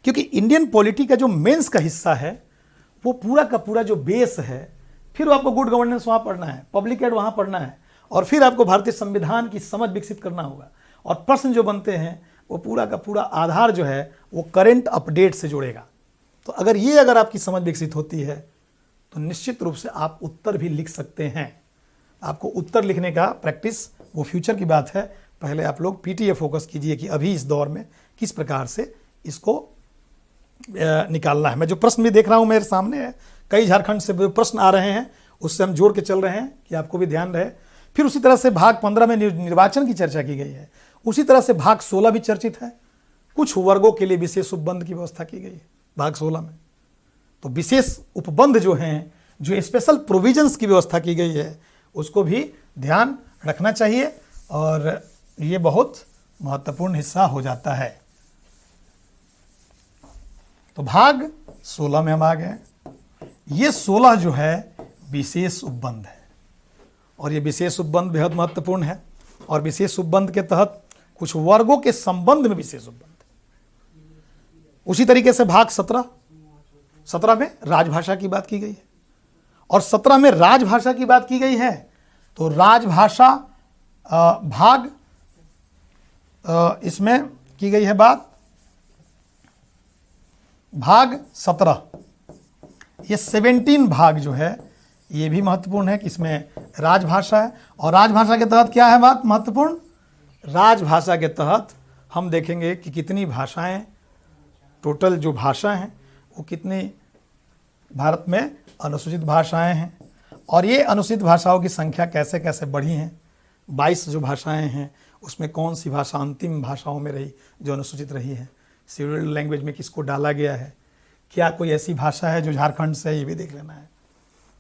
क्योंकि इंडियन पॉलिटी का जो मेंस का हिस्सा है वो पूरा का पूरा जो बेस है, फिर आपको गुड गवर्नेंस वहाँ पढ़ना है, पब्लिक एड वहाँ पढ़ना है, और फिर आपको भारतीय संविधान की समझ विकसित करना होगा, और प्रश्न जो बनते हैं वो पूरा का पूरा आधार जो है वो करेंट अपडेट से जुड़ेगा। तो अगर आपकी समझ विकसित होती है तो निश्चित रूप से आप उत्तर भी लिख सकते हैं। आपको उत्तर लिखने का प्रैक्टिस वो फ्यूचर की बात है, पहले आप लोग पीटीए फोकस कीजिए कि अभी इस दौर में किस प्रकार से इसको निकालना है। मैं जो प्रश्न भी देख रहा हूँ मेरे सामने है, कई झारखंड से जो प्रश्न आ रहे हैं उससे हम जोड़ के चल रहे हैं कि आपको भी ध्यान रहे। फिर उसी तरह से भाग 15 में निर्वाचन की चर्चा की गई है। उसी तरह से भाग 16 भी चर्चित है, कुछ वर्गों के लिए विशेष उपबंध की व्यवस्था की गई है भाग 16 में। तो विशेष उपबंध जो हैं, जो स्पेशल प्रोविजंस की व्यवस्था की गई है, उसको भी ध्यान रखना चाहिए और ये बहुत महत्वपूर्ण हिस्सा हो जाता है। तो भाग 16 में हम आ गए। ये 16 जो है विशेष उपबंध है और ये विशेष उपबंध बेहद महत्वपूर्ण है, और विशेष उपबंध के तहत कुछ वर्गों के संबंध में विशेष उपबंध। उसी तरीके से भाग 17 में राजभाषा की बात की गई है, और 17 में राजभाषा की बात की गई है। तो राजभाषा भाग इसमें की गई है बात, भाग 17, ये 17 भाग जो है ये भी महत्वपूर्ण है कि इसमें राजभाषा है। और राजभाषा के तहत क्या है बात महत्वपूर्ण, राजभाषा के तहत हम देखेंगे कि कितनी भाषाएं, टोटल जो भाषा हैं वो कितनी भारत में अनुसूचित भाषाएं हैं, और ये अनुसूचित भाषाओं की संख्या कैसे कैसे बढ़ी हैं। 22 जो भाषाएं हैं उसमें कौन सी भाषा अंतिम भाषाओं में रही जो अनुसूचित रही है, शेड्यूल्ड लैंग्वेज में किसको डाला गया है, क्या कोई ऐसी भाषा है जो झारखंड से है, ये भी देख लेना है।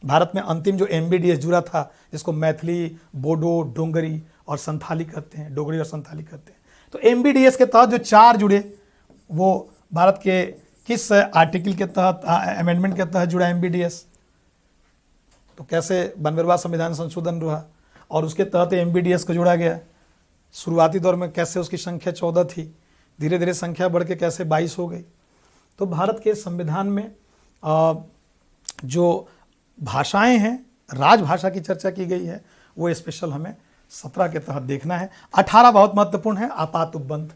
भारत में अंतिम जो MBDS जुड़ा था, जिसको मैथिली, बोडो, डोंगरी और संथाली कहते हैं, डोगरी और संथाली कहते हैं, तो MBDS के तहत जो 4 जुड़े वो भारत के किस आर्टिकल के तहत, अमेंडमेंट के तहत जुड़ा MBDS, तो कैसे 92वां संविधान संशोधन हुआ और उसके तहत MBDS को जोड़ा गया। शुरुआती दौर में कैसे उसकी संख्या 14 थी, धीरे धीरे संख्या बढ़ के कैसे 22 हो गई। तो भारत के संविधान में जो भाषाएं हैं, राजभाषा की चर्चा की गई है, वो स्पेशल हमें 17 के तहत देखना है। 18 बहुत महत्वपूर्ण है, आपात उपबंध,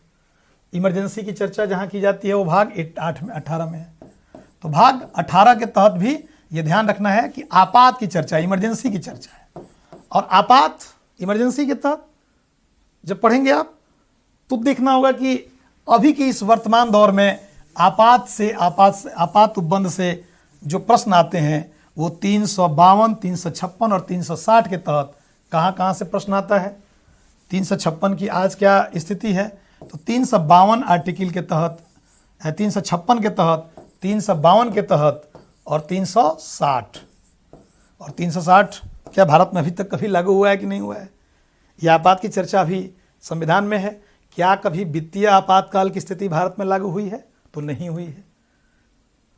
इमरजेंसी की चर्चा जहाँ की जाती है वो भाग 18 में है। तो भाग 18 के तहत भी ये ध्यान रखना है कि आपात की चर्चा, इमरजेंसी की चर्चा है। और आपात इमरजेंसी के तहत जब पढ़ेंगे आप तो देखना होगा कि अभी की इस वर्तमान दौर में आपात उपबंध से जो प्रश्न आते हैं वो 352, 356 और 360 के तहत कहाँ से प्रश्न आता है। 356 की आज क्या स्थिति है, तो 352 आर्टिकल के तहत, 356 के तहत, 352 के तहत और 360। और 360 क्या भारत में अभी तक कभी लागू हुआ है कि नहीं हुआ है? यह आपात की चर्चा अभी संविधान में है। क्या कभी वित्तीय आपातकाल की स्थिति भारत में लागू हुई है? तो नहीं हुई है।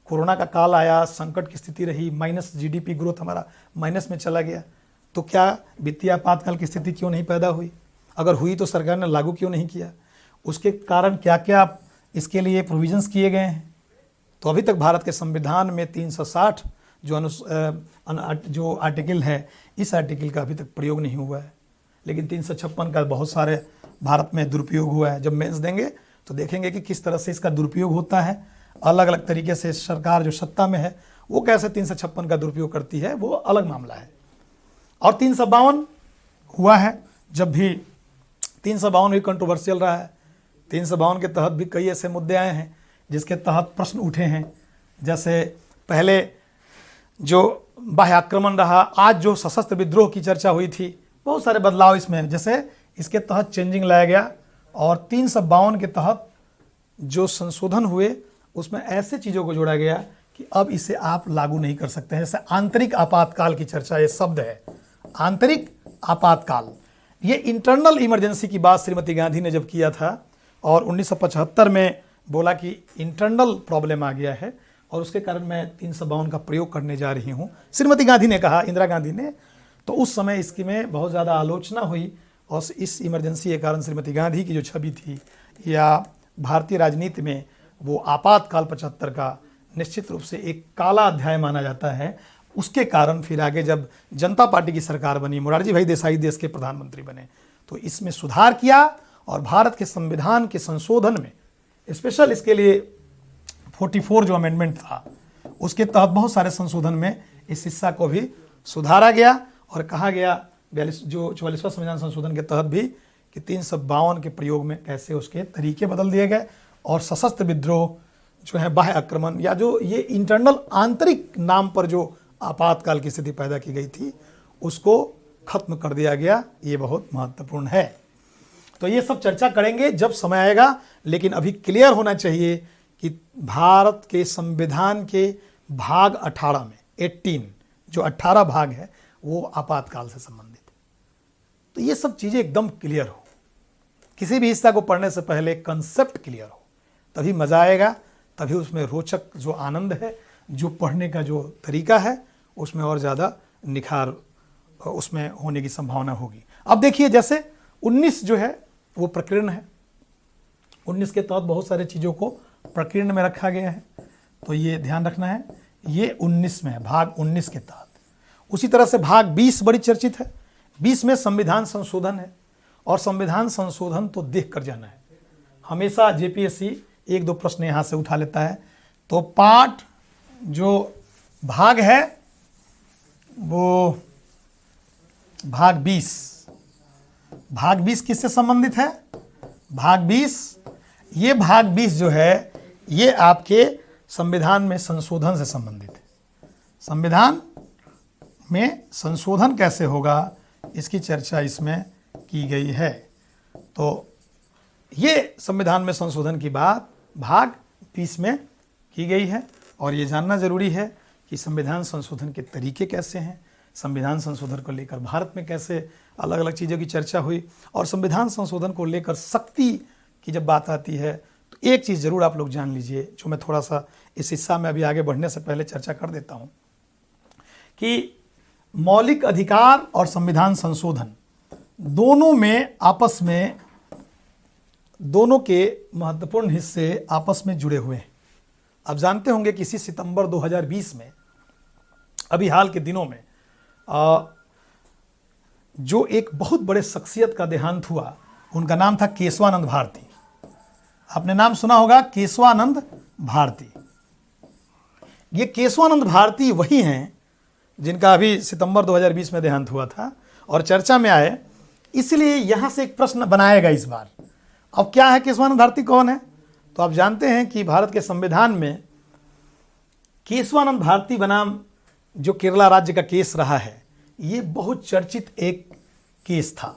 कोरोना का काल आया, संकट की स्थिति रही, माइनस GDP ग्रोथ हमारा माइनस में चला गया, तो क्या वित्तीय आपातकाल की स्थिति क्यों नहीं पैदा हुई? अगर हुई तो सरकार ने लागू क्यों नहीं किया? उसके कारण क्या क्या इसके लिए प्रोविजंस किए गए हैं? तो अभी तक भारत के संविधान में 360 जो आर्टिकल है, इस आर्टिकल का अभी तक प्रयोग नहीं हुआ है। लेकिन 356 का बहुत सारे भारत में दुरुपयोग हुआ है। जब मेंस देंगे तो देखेंगे कि किस तरह से इसका दुरुपयोग होता है, अलग अलग तरीके से सरकार जो सत्ता में है वो कैसे 356 का दुरुपयोग करती है, वो अलग मामला है। और 352 हुआ है, जब भी 352 भी कंट्रोवर्शियल रहा है। 352 के तहत भी कई ऐसे मुद्दे आए हैं जिसके तहत प्रश्न उठे हैं। जैसे पहले जो बाह्य आक्रमण रहा, आज जो सशस्त्र विद्रोह की चर्चा हुई थी, बहुत सारे बदलाव इसमें, जैसे इसके तहत चेंजिंग लाया गया। और 352 के तहत जो संशोधन हुए उसमें ऐसे चीज़ों को जोड़ा गया कि अब इसे आप लागू नहीं कर सकते हैं। जैसे आंतरिक आपातकाल की चर्चा, ये शब्द है आंतरिक आपातकाल। ये इंटरनल इमरजेंसी की बात श्रीमती गांधी ने जब किया था और 1975 में बोला कि इंटरनल प्रॉब्लम आ गया है और उसके कारण मैं 352 का प्रयोग करने जा रही हूँ, श्रीमती गांधी ने कहा, इंदिरा गांधी ने। तो उस समय इसकी में बहुत ज़्यादा आलोचना हुई और इस इमरजेंसी के कारण श्रीमती गांधी की जो छवि थी या भारतीय राजनीति में वो आपातकाल 75 का निश्चित रूप से एक काला अध्याय माना जाता है। उसके कारण फिर आगे जब जनता पार्टी की सरकार बनी, मोरारजी भाई देसाई देश के प्रधानमंत्री बने, तो इसमें सुधार किया और भारत के संविधान के संशोधन में स्पेशल इसके लिए 44 जो अमेंडमेंट था उसके तहत बहुत सारे संशोधन में इस हिस्सा को भी सुधारा गया और कहा गया 44वां संविधान संशोधन के तहत भी कि 352 के प्रयोग में कैसे उसके तरीके बदल दिए गए और सशस्त्र विद्रोह जो है, बाह्य आक्रमण या जो ये इंटरनल आंतरिक नाम पर जो आपातकाल की स्थिति पैदा की गई थी उसको खत्म कर दिया गया। ये बहुत महत्वपूर्ण है। तो ये सब चर्चा करेंगे जब समय आएगा, लेकिन अभी क्लियर होना चाहिए कि भारत के संविधान के भाग 18 में 18 जो 18 भाग है वो आपातकाल से संबंधित है। तो ये सब चीज़ें एकदम क्लियर हो, किसी भी हिस्सा को पढ़ने से पहले कंसेप्ट क्लियर हो, तभी मज़ा आएगा, तभी उसमें रोचक जो आनंद है, जो पढ़ने का जो तरीका है उसमें और ज़्यादा निखार उसमें होने की संभावना होगी। अब देखिए, जैसे 19 जो है वो प्रकीर्ण है। 19 के तहत बहुत सारे चीज़ों को प्रकीर्ण में रखा गया है, तो ये ध्यान रखना है। ये 19 में है, भाग 19 के तहत। उसी तरह से भाग 20 बड़ी चर्चित है। 20 में संविधान संशोधन है और संविधान संशोधन तो देख कर जाना है। हमेशा जेपीएससी एक दो प्रश्न यहाँ से उठा लेता है। तो पार्ट जो भाग है वो भाग 20, भाग 20 किससे संबंधित है? भाग 20, ये भाग 20 जो है ये आपके संविधान में संशोधन से संबंधित है। संविधान में संशोधन कैसे होगा इसकी चर्चा इसमें की गई है। तो ये संविधान में संशोधन की बात भाग 20 में की गई है और ये जानना जरूरी है कि संविधान संशोधन के तरीके कैसे हैं, संविधान संशोधन को लेकर भारत में कैसे अलग अलग चीज़ों की चर्चा हुई और संविधान संशोधन को लेकर शक्ति की जब बात आती है तो एक चीज़ ज़रूर आप लोग जान लीजिए, जो मैं थोड़ा सा इस हिस्सा में अभी आगे बढ़ने से पहले चर्चा कर देता हूँ कि मौलिक अधिकार और संविधान संशोधन दोनों में आपस में दोनों के महत्वपूर्ण हिस्से आपस में जुड़े हुए हैं। आप जानते होंगे कि इसी सितंबर 2020 में अभी हाल के दिनों में जो एक बहुत बड़े शख्सियत का देहांत हुआ, उनका नाम था केशवानंद भारती। आपने नाम सुना होगा, केशवानंद भारती। ये केशवानंद भारती वही हैं जिनका अभी सितंबर 2020 में देहांत हुआ था और चर्चा में आए, इसलिए यहाँ से एक प्रश्न बनाएगा इस बार। अब क्या है, केशवानंद भारती कौन है? तो आप जानते हैं कि भारत के संविधान में केशवानंद भारती बनाम जो केरला राज्य का केस रहा है, ये बहुत चर्चित एक केस था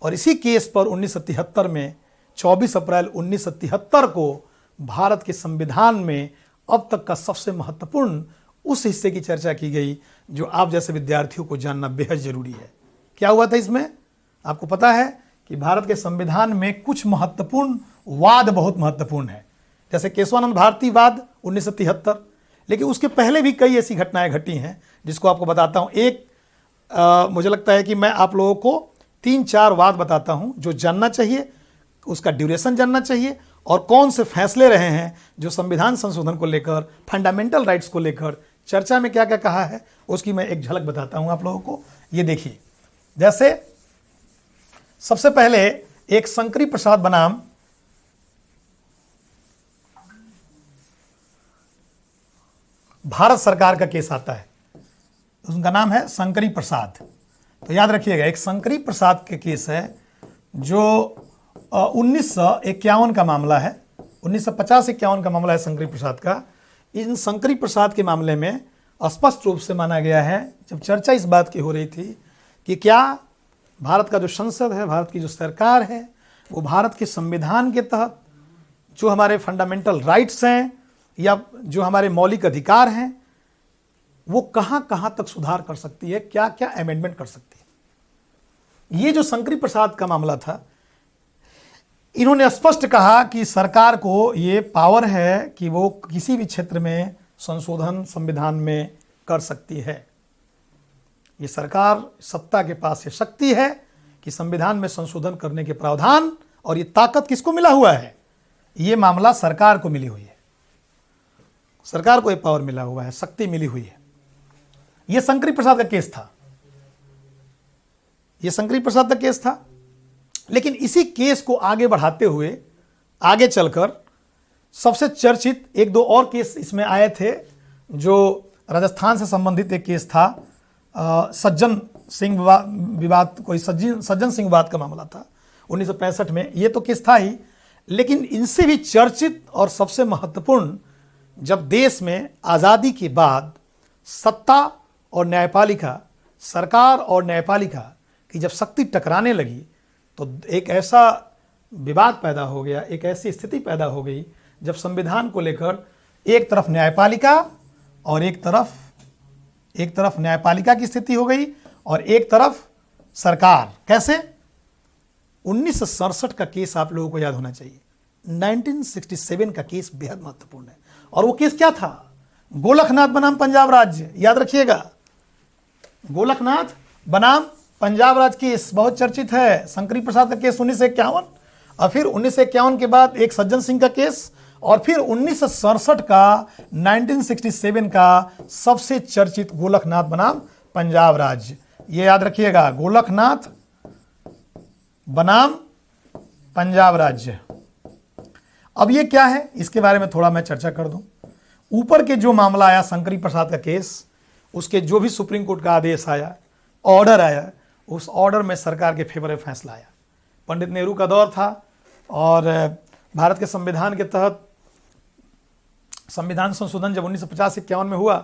और इसी केस पर 1973 में 24 अप्रैल 1973 को भारत के संविधान में अब तक का सबसे महत्वपूर्ण उस हिस्से की चर्चा की गई जो आप जैसे विद्यार्थियों को जानना बेहद जरूरी है। क्या हुआ था इसमें? आपको पता है कि भारत के संविधान में कुछ महत्वपूर्ण वाद बहुत महत्वपूर्ण है, जैसे केशवानंद भारती वाद 1973, लेकिन उसके पहले भी कई ऐसी घटनाएं घटी हैं जिसको आपको बताता हूं। एक मुझे लगता है कि मैं आप लोगों को 3-4 वाद बताता हूं जो जानना चाहिए, उसका ड्यूरेशन जानना चाहिए और कौन से फैसले रहे हैं जो संविधान संशोधन को लेकर, फंडामेंटल राइट्स को लेकर चर्चा में क्या क्या कहा है, उसकी मैं एक झलक बताता हूं आप लोगों को। ये देखिए, जैसे सबसे पहले एक शंकरी प्रसाद बनाम भारत सरकार का केस आता है, उनका नाम है शंकरी प्रसाद। तो याद रखिएगा, एक शंकरी प्रसाद के केस है जो 1951 का मामला है, 1950-51 का मामला है शंकरी प्रसाद का। इन शंकरी प्रसाद के मामले में स्पष्ट रूप से माना गया है, जब चर्चा इस बात की हो रही थी कि क्या भारत का जो संसद है, भारत की जो सरकार है, वो भारत के संविधान के तहत जो हमारे फंडामेंटल राइट्स हैं या जो हमारे मौलिक अधिकार हैं, वो कहां कहां तक सुधार कर सकती है, क्या क्या अमेंडमेंट कर सकती है। ये जो शंकरी प्रसाद का मामला था, इन्होंने स्पष्ट कहा कि सरकार को ये पावर है कि वो किसी भी क्षेत्र में संशोधन संविधान में कर सकती है। ये सरकार सत्ता के पास ये शक्ति है कि संविधान में संशोधन करने के प्रावधान, और ये ताकत किसको मिला हुआ है? ये मामला सरकार को मिली हुई है, सरकार को ये पावर मिला हुआ है, शक्ति मिली हुई है। ये शंकरी प्रसाद का केस था, ये शंकरी प्रसाद का केस था। लेकिन इसी केस को आगे बढ़ाते हुए आगे चलकर सबसे चर्चित एक दो और केस इसमें आए थे, जो राजस्थान से संबंधित एक केस था, सज्जन सिंह विवाद, कोई सज्जन सिंह विवाद का मामला था 1965 में। ये तो केस था ही, लेकिन इनसे भी चर्चित और सबसे महत्वपूर्ण, जब देश में आज़ादी के बाद सत्ता और न्यायपालिका, सरकार और न्यायपालिका की जब शक्ति टकराने लगी, तो एक ऐसा विवाद पैदा हो गया, एक ऐसी स्थिति पैदा हो गई जब संविधान को लेकर एक तरफ न्यायपालिका और एक तरफ न्यायपालिका की स्थिति हो गई और एक तरफ सरकार। कैसे? 1967 का केस आप लोगों को याद होना चाहिए, 1967 का केस बेहद महत्वपूर्ण है। और वो केस क्या था? गोलकनाथ बनाम पंजाब राज्य। याद रखिएगा, गोलकनाथ बनाम पंजाब राज्य केस बहुत चर्चित है। शंकरी प्रसाद का केस 1951, और फिर 1951 के बाद एक सज्जन सिंह का केस, और फिर 1967 का 1967 का सबसे चर्चित गोलकनाथ बनाम पंजाब राज्य। ये याद रखिएगा, गोलकनाथ बनाम पंजाब राज्य। अब ये क्या है, इसके बारे में थोड़ा मैं चर्चा कर दूं। ऊपर के जो मामला आया शंकरी प्रसाद का केस, उसके जो भी सुप्रीम कोर्ट का आदेश आया, ऑर्डर आया, उस ऑर्डर में सरकार के फेवर में फैसला आया। पंडित नेहरू का दौर था और भारत के संविधान के तहत संविधान संशोधन जब 1950-51 में हुआ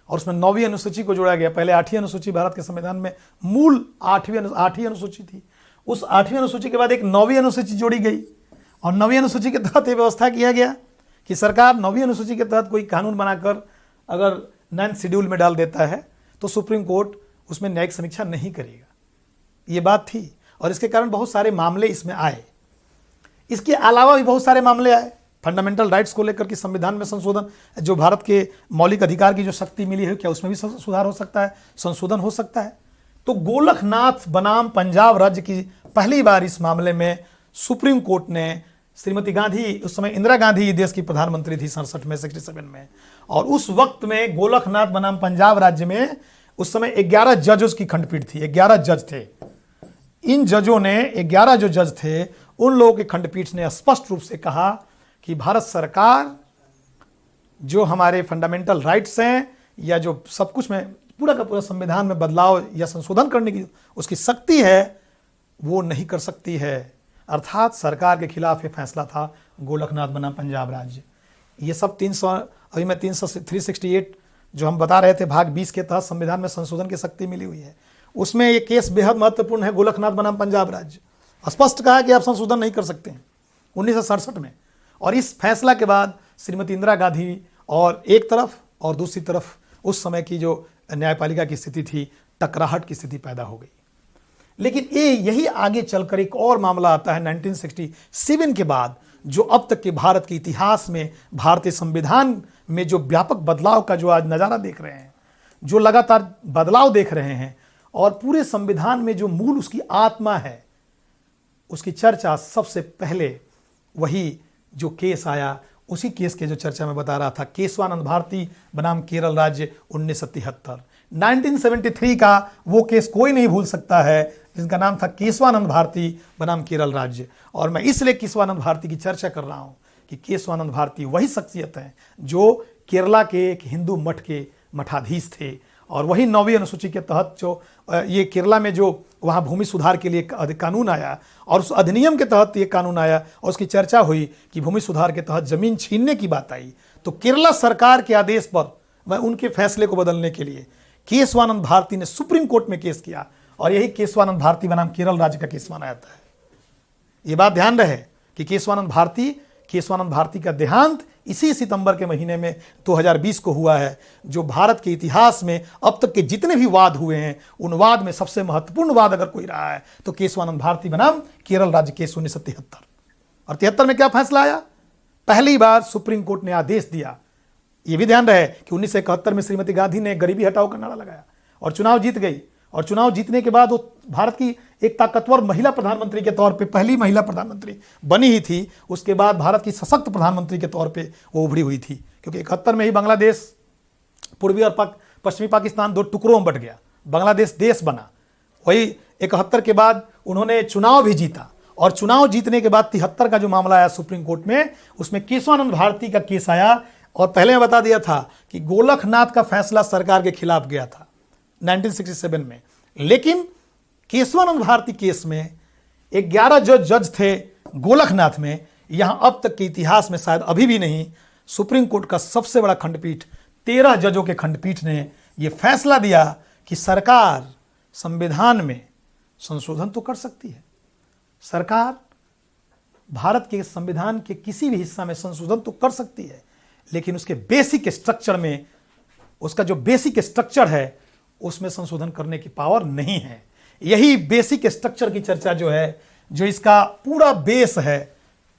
और उसमें 9वीं अनुसूची को जोड़ा गया। पहले 8वीं अनुसूची भारत के संविधान में मूल 8वीं अनुसूची थी। उस 8वीं अनुसूची के बाद एक 9वीं अनुसूची जोड़ी गई और 9वीं अनुसूची के तहत ये व्यवस्था किया गया कि सरकार 9वीं अनुसूची के तहत कोई कानून बनाकर अगर 9th शेड्यूल में डाल देता है तो सुप्रीम कोर्ट उसमें न्यायिक समीक्षा नहीं करेगा। ये बात थी और इसके कारण बहुत सारे मामले इसमें आए। इसके अलावा भी बहुत सारे मामले आए फंडामेंटल राइट्स को लेकर कि संविधान में संशोधन, जो भारत के मौलिक अधिकार की जो शक्ति मिली है, क्या उसमें भी सुधार हो सकता है, संशोधन हो सकता है। तो गोलकनाथ बनाम पंजाब राज्य की पहली बार इस मामले में सुप्रीम कोर्ट ने, श्रीमती गांधी, उस समय इंदिरा गांधी देश की प्रधानमंत्री थी 67 में, और उस वक्त में गोलकनाथ बनाम पंजाब राज्य में उस समय 11 जजों की खंडपीठ थी। 11 जज थे। इन जजों ने, 11 जो जज थे, उन लोगों की खंडपीठ ने स्पष्ट रूप से कहा कि भारत सरकार जो हमारे फंडामेंटल राइट्स हैं या जो सब कुछ में पूरा का पूरा संविधान में बदलाव या संशोधन करने की उसकी शक्ति है, वो नहीं कर सकती है। अर्थात सरकार के खिलाफ ये फैसला था गोलकनाथ बनाम पंजाब राज्य। ये सब 368 जो हम बता रहे थे भाग 20 के तहत संविधान में संशोधन की शक्ति मिली हुई है, उसमें ये केस बेहद महत्वपूर्ण है। गोलकनाथ बनाम पंजाब राज्य स्पष्ट कहा कि आप संशोधन नहीं कर सकते हैं 1967 में। और इस फैसला के बाद श्रीमती इंदिरा गांधी और एक तरफ और दूसरी तरफ उस समय की जो न्यायपालिका की स्थिति थी, टकराहट की स्थिति पैदा हो गई। लेकिन यही आगे चलकर एक और मामला आता है 1967 के बाद, जो अब तक के भारत के इतिहास में भारतीय संविधान में जो व्यापक बदलाव का जो आज नज़ारा देख रहे हैं, जो लगातार बदलाव देख रहे हैं, और पूरे संविधान में जो मूल उसकी आत्मा है, उसकी चर्चा सबसे पहले वही जो केस आया, उसी केस के जो चर्चा मैं बता रहा था, केशवानंद भारती बनाम केरल राज्य 1973। 1973 का वो केस कोई नहीं भूल सकता है, जिनका नाम था केशवानंद भारती बनाम केरल राज्य। और मैं इसलिए केशवानंद भारती की चर्चा कर रहा हूं कि केशवानंद भारती वही शख्सियत हैं जो केरला के एक हिंदू मठ के मठाधीश थे, और वही 9वीं अनुसूची के तहत जो ये केरला में जो वहाँ भूमि सुधार के लिए कानून आया, और उस अधिनियम के तहत ये कानून आया और उसकी चर्चा हुई कि भूमि सुधार के तहत जमीन छीनने की बात आई, तो केरला सरकार के आदेश पर वह उनके फैसले को बदलने के लिए केशवानंद भारती ने सुप्रीम कोर्ट में केस किया, और यही केशवानंद भारती बनाम केरल राज्य का केस माना जाता है। ये बात ध्यान रहे कि केशवानंद भारती का देहांत इसी सितंबर के महीने में 2020 को हुआ है, जो भारत के इतिहास में अब तक के जितने भी वाद हुए हैं उन वाद में सबसे महत्वपूर्ण वाद अगर कोई रहा है तो केशवानंद भारती बनाम केरल राज्य केस 1973। और 73 में क्या फैसला आया? पहली बार सुप्रीम कोर्ट ने आदेश दिया। यह भी ध्यान रहे कि 1971 में श्रीमती गांधी ने गरीबी हटाओ का नारा लगाया और चुनाव जीत गई, और चुनाव जीतने के बाद वो भारत की एक ताकतवर महिला प्रधानमंत्री के तौर पे पहली महिला प्रधानमंत्री बनी ही थी। उसके बाद भारत की सशक्त प्रधानमंत्री के तौर पे वो उभरी हुई थी, क्योंकि 71 में ही बांग्लादेश, पूर्वी और पश्चिमी पाकिस्तान दो टुकड़ों में बट गया, बांग्लादेश देश बना। वही 71 के बाद उन्होंने चुनाव भी जीता, और चुनाव जीतने के बाद 73 का जो मामला आया सुप्रीम कोर्ट में, उसमें केशवानंद भारती का केस आया। और पहले मैं बता दिया था कि गोलखनाथ का फैसला सरकार के खिलाफ गया था 1967 में, लेकिन केशवानंद भारती केस में 11 जज थे गोलखनाथ में। यहां अब तक के इतिहास में शायद अभी भी नहीं, सुप्रीम कोर्ट का सबसे बड़ा खंडपीठ 13 जजों के खंडपीठ ने यह फैसला दिया कि सरकार संविधान में संशोधन तो कर सकती है, सरकार भारत के संविधान के किसी भी हिस्सा में संशोधन तो कर सकती है, लेकिन उसके बेसिक स्ट्रक्चर में, उसका जो बेसिक स्ट्रक्चर है उसमें संशोधन करने की पावर नहीं है। यही बेसिक स्ट्रक्चर की चर्चा जो है, जो इसका पूरा बेस है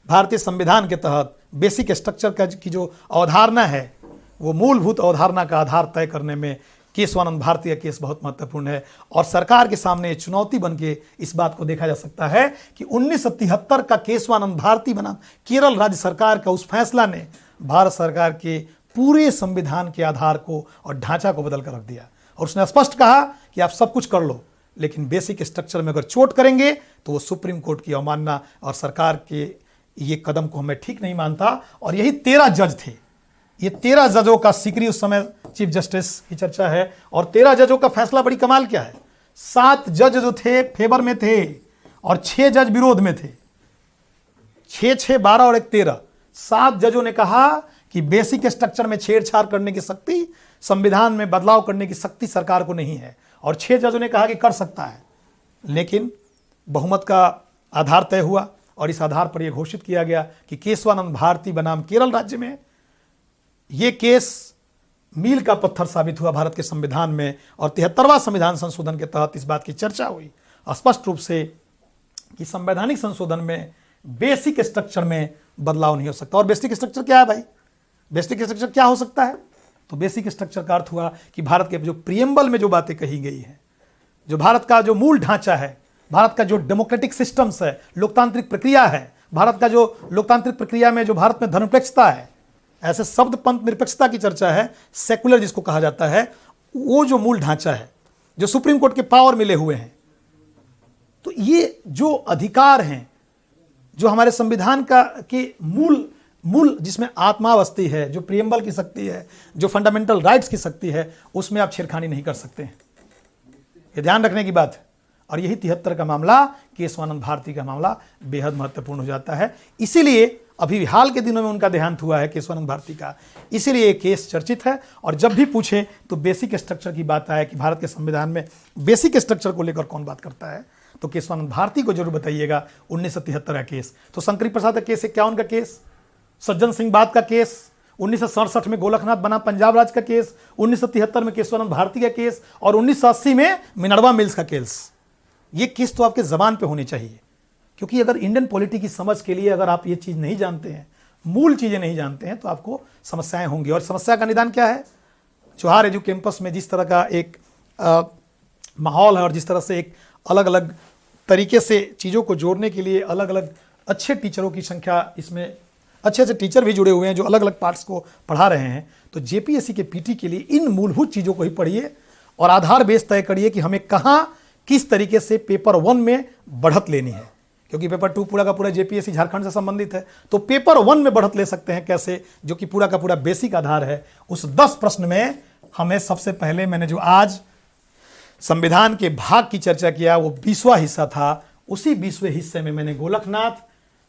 भारतीय संविधान के तहत, बेसिक स्ट्रक्चर का की जो अवधारणा है, वो मूलभूत अवधारणा का आधार तय करने में केशवानंद भारती का केस बहुत महत्वपूर्ण है। और सरकार के सामने चुनौती बन के इस बात को देखा जा सकता है कि 1973 का केशवानंद भारती बनाम केरल राज्य सरकार का उस फैसला ने भारत सरकार के पूरे संविधान के आधार को और ढांचा को बदल कर रख दिया, और उसने स्पष्ट कहा कि आप सब कुछ कर लो, लेकिन बेसिक स्ट्रक्चर में अगर चोट करेंगे तो वो सुप्रीम कोर्ट की अवमानना और सरकार के ये कदम को मैं ठीक नहीं मानता। और यही 13 जज थे, ये 13 जजों का सीकरी उस समय चीफ जस्टिस की चर्चा है, और 13 जजों का फैसला बड़ी कमाल क्या है, 7 जज जो थे फेवर में थे और 6 जज विरोध में थे, 6, 12 और 1 13। 7 जजों ने कहा कि बेसिक स्ट्रक्चर में छेड़छाड़ करने की शक्ति, संविधान में बदलाव करने की शक्ति सरकार को नहीं है, और 6 जजों ने कहा कि कर सकता है। लेकिन बहुमत का आधार तय हुआ, और इस आधार पर यह घोषित किया गया कि केशवानंद भारती बनाम केरल राज्य में यह केस मील का पत्थर साबित हुआ भारत के संविधान में। और 73वां संविधान संशोधन के तहत इस बात की चर्चा हुई स्पष्ट रूप से कि संवैधानिक संशोधन में बेसिक स्ट्रक्चर में बदलाव नहीं हो सकता। और बेसिक स्ट्रक्चर क्या है भाई? बेसिक स्ट्रक्चर क्या हो सकता है? तो बेसिक स्ट्रक्चर का अर्थ हुआ कि भारत के जो प्रियम्बल में जो बातें कही गई हैं, जो भारत का जो मूल ढांचा है, भारत का जो डेमोक्रेटिक सिस्टम्स है, लोकतांत्रिक प्रक्रिया है, भारत का जो लोकतांत्रिक प्रक्रिया में जो भारत में धर्मनिरपेक्षता है, ऐसे शब्द पंथ निरपेक्षता की चर्चा है, सेकुलर जिसको कहा जाता है, वो जो मूल ढांचा है, जो सुप्रीम कोर्ट के पावर मिले हुए हैं, तो ये जो अधिकार हैं, जो हमारे संविधान का के मूल जिसमें आत्मा बसती है, जो प्रियम्बल की शक्ति है, जो फंडामेंटल राइट्स की शक्ति है, उसमें आप छेड़खानी नहीं कर सकते हैं। ये ध्यान रखने की बात है। और यही 73 का मामला, केशवानंद भारती का मामला बेहद महत्वपूर्ण हो जाता है। इसीलिए अभी हाल के दिनों में उनका देहांत हुआ है केशवानंद भारती का, इसीलिए ये केस चर्चित है। और जब भी पूछे तो बेसिक स्ट्रक्चर की बात आए कि भारत के संविधान में बेसिक स्ट्रक्चर को लेकर कौन बात करता है, तो केशवानंद भारती को जरूर बताइएगा। 1973 का केस, तो शंकरी प्रसाद का केस, 51 का केस, सज्जन सिंह बात का केस, 1967 में गोलखनाथ बना पंजाब राज्य का केस, 1973 में केशवानंद भारती का केस, और 1980 में मिनर्वा मिल्स का केस। ये केस तो आपके जबान पे होनी चाहिए, क्योंकि अगर इंडियन पॉलिटी की समझ के लिए अगर आप ये चीज़ नहीं जानते हैं, मूल चीज़ें नहीं जानते हैं, तो आपको समस्याएं होंगी। और समस्या का निदान क्या है? जवाहर एजू कैंपस में जिस तरह का एक माहौल है, और जिस तरह से एक अलग अलग तरीके से चीज़ों को जोड़ने के लिए अलग अलग अच्छे टीचरों की संख्या, इसमें अच्छे अच्छे टीचर भी जुड़े हुए हैं जो अलग अलग पार्ट्स को पढ़ा रहे हैं, तो जेपीएससी के पीटी के लिए इन मूलभूत चीज़ों को ही पढ़िए। और आधार बेस तय करिए कि हमें कहाँ किस तरीके से पेपर 1 में बढ़त लेनी है, क्योंकि पेपर 2 पूरा का पूरा जेपीएससी झारखंड से संबंधित है। तो पेपर 1 में बढ़त ले सकते हैं कैसे, जो कि पूरा का पूरा बेसिक आधार है। उस 10 प्रश्न में हमें सबसे पहले मैंने जो आज संविधान के भाग की चर्चा किया वो 20वां हिस्सा था। उसी 20वें हिस्से में मैंने गोलकनाथ,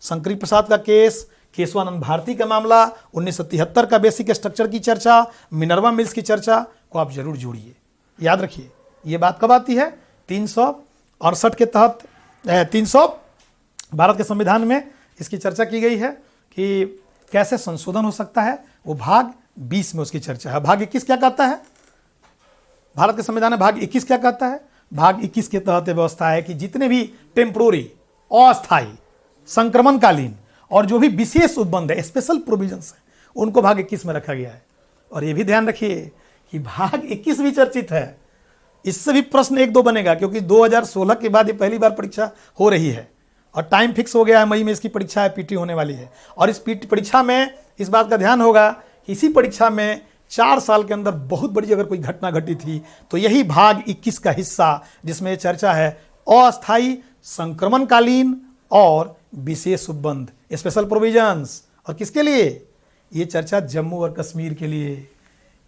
शंकरी प्रसाद का केस, केशवानंद भारती का मामला, 1973 का बेसिक स्ट्रक्चर की चर्चा, मिनर्वा मिल्स की चर्चा को आप जरूर जोड़िए। याद रखिए ये बात कब आती है, 368 के तहत 300 भारत के संविधान में इसकी चर्चा की गई है कि कैसे संशोधन हो सकता है। वो भाग 20 में उसकी चर्चा है। भाग 21 क्या कहता है, भारत के संविधान में भाग 21 क्या कहता है? भाग 21 के तहत व्यवस्था है कि जितने भी टेम्पोररी, अस्थायी, संक्रमणकालीन और जो भी विशेष उपबंध है, स्पेशल प्रोविजंस है, उनको भाग 21 में रखा गया है। और ये भी ध्यान रखिए कि भाग 21 भी चर्चित है। इससे भी प्रश्न 1-2 बनेगा, क्योंकि 2016 के बाद ये पहली बार परीक्षा हो रही है और टाइम फिक्स हो गया है, मई में इसकी परीक्षा है, पीटी होने वाली है। और इस परीक्षा में इस बात का ध्यान होगा कि इसी परीक्षा में 4 साल के अंदर बहुत बड़ी अगर कोई घटना घटी थी तो यही भाग 21 का हिस्सा, जिसमें चर्चा है अस्थायी, संक्रमणकालीन और विशेष उपबंध, स्पेशल प्रोविजंस। और किसके लिए ये चर्चा? जम्मू और कश्मीर के लिए,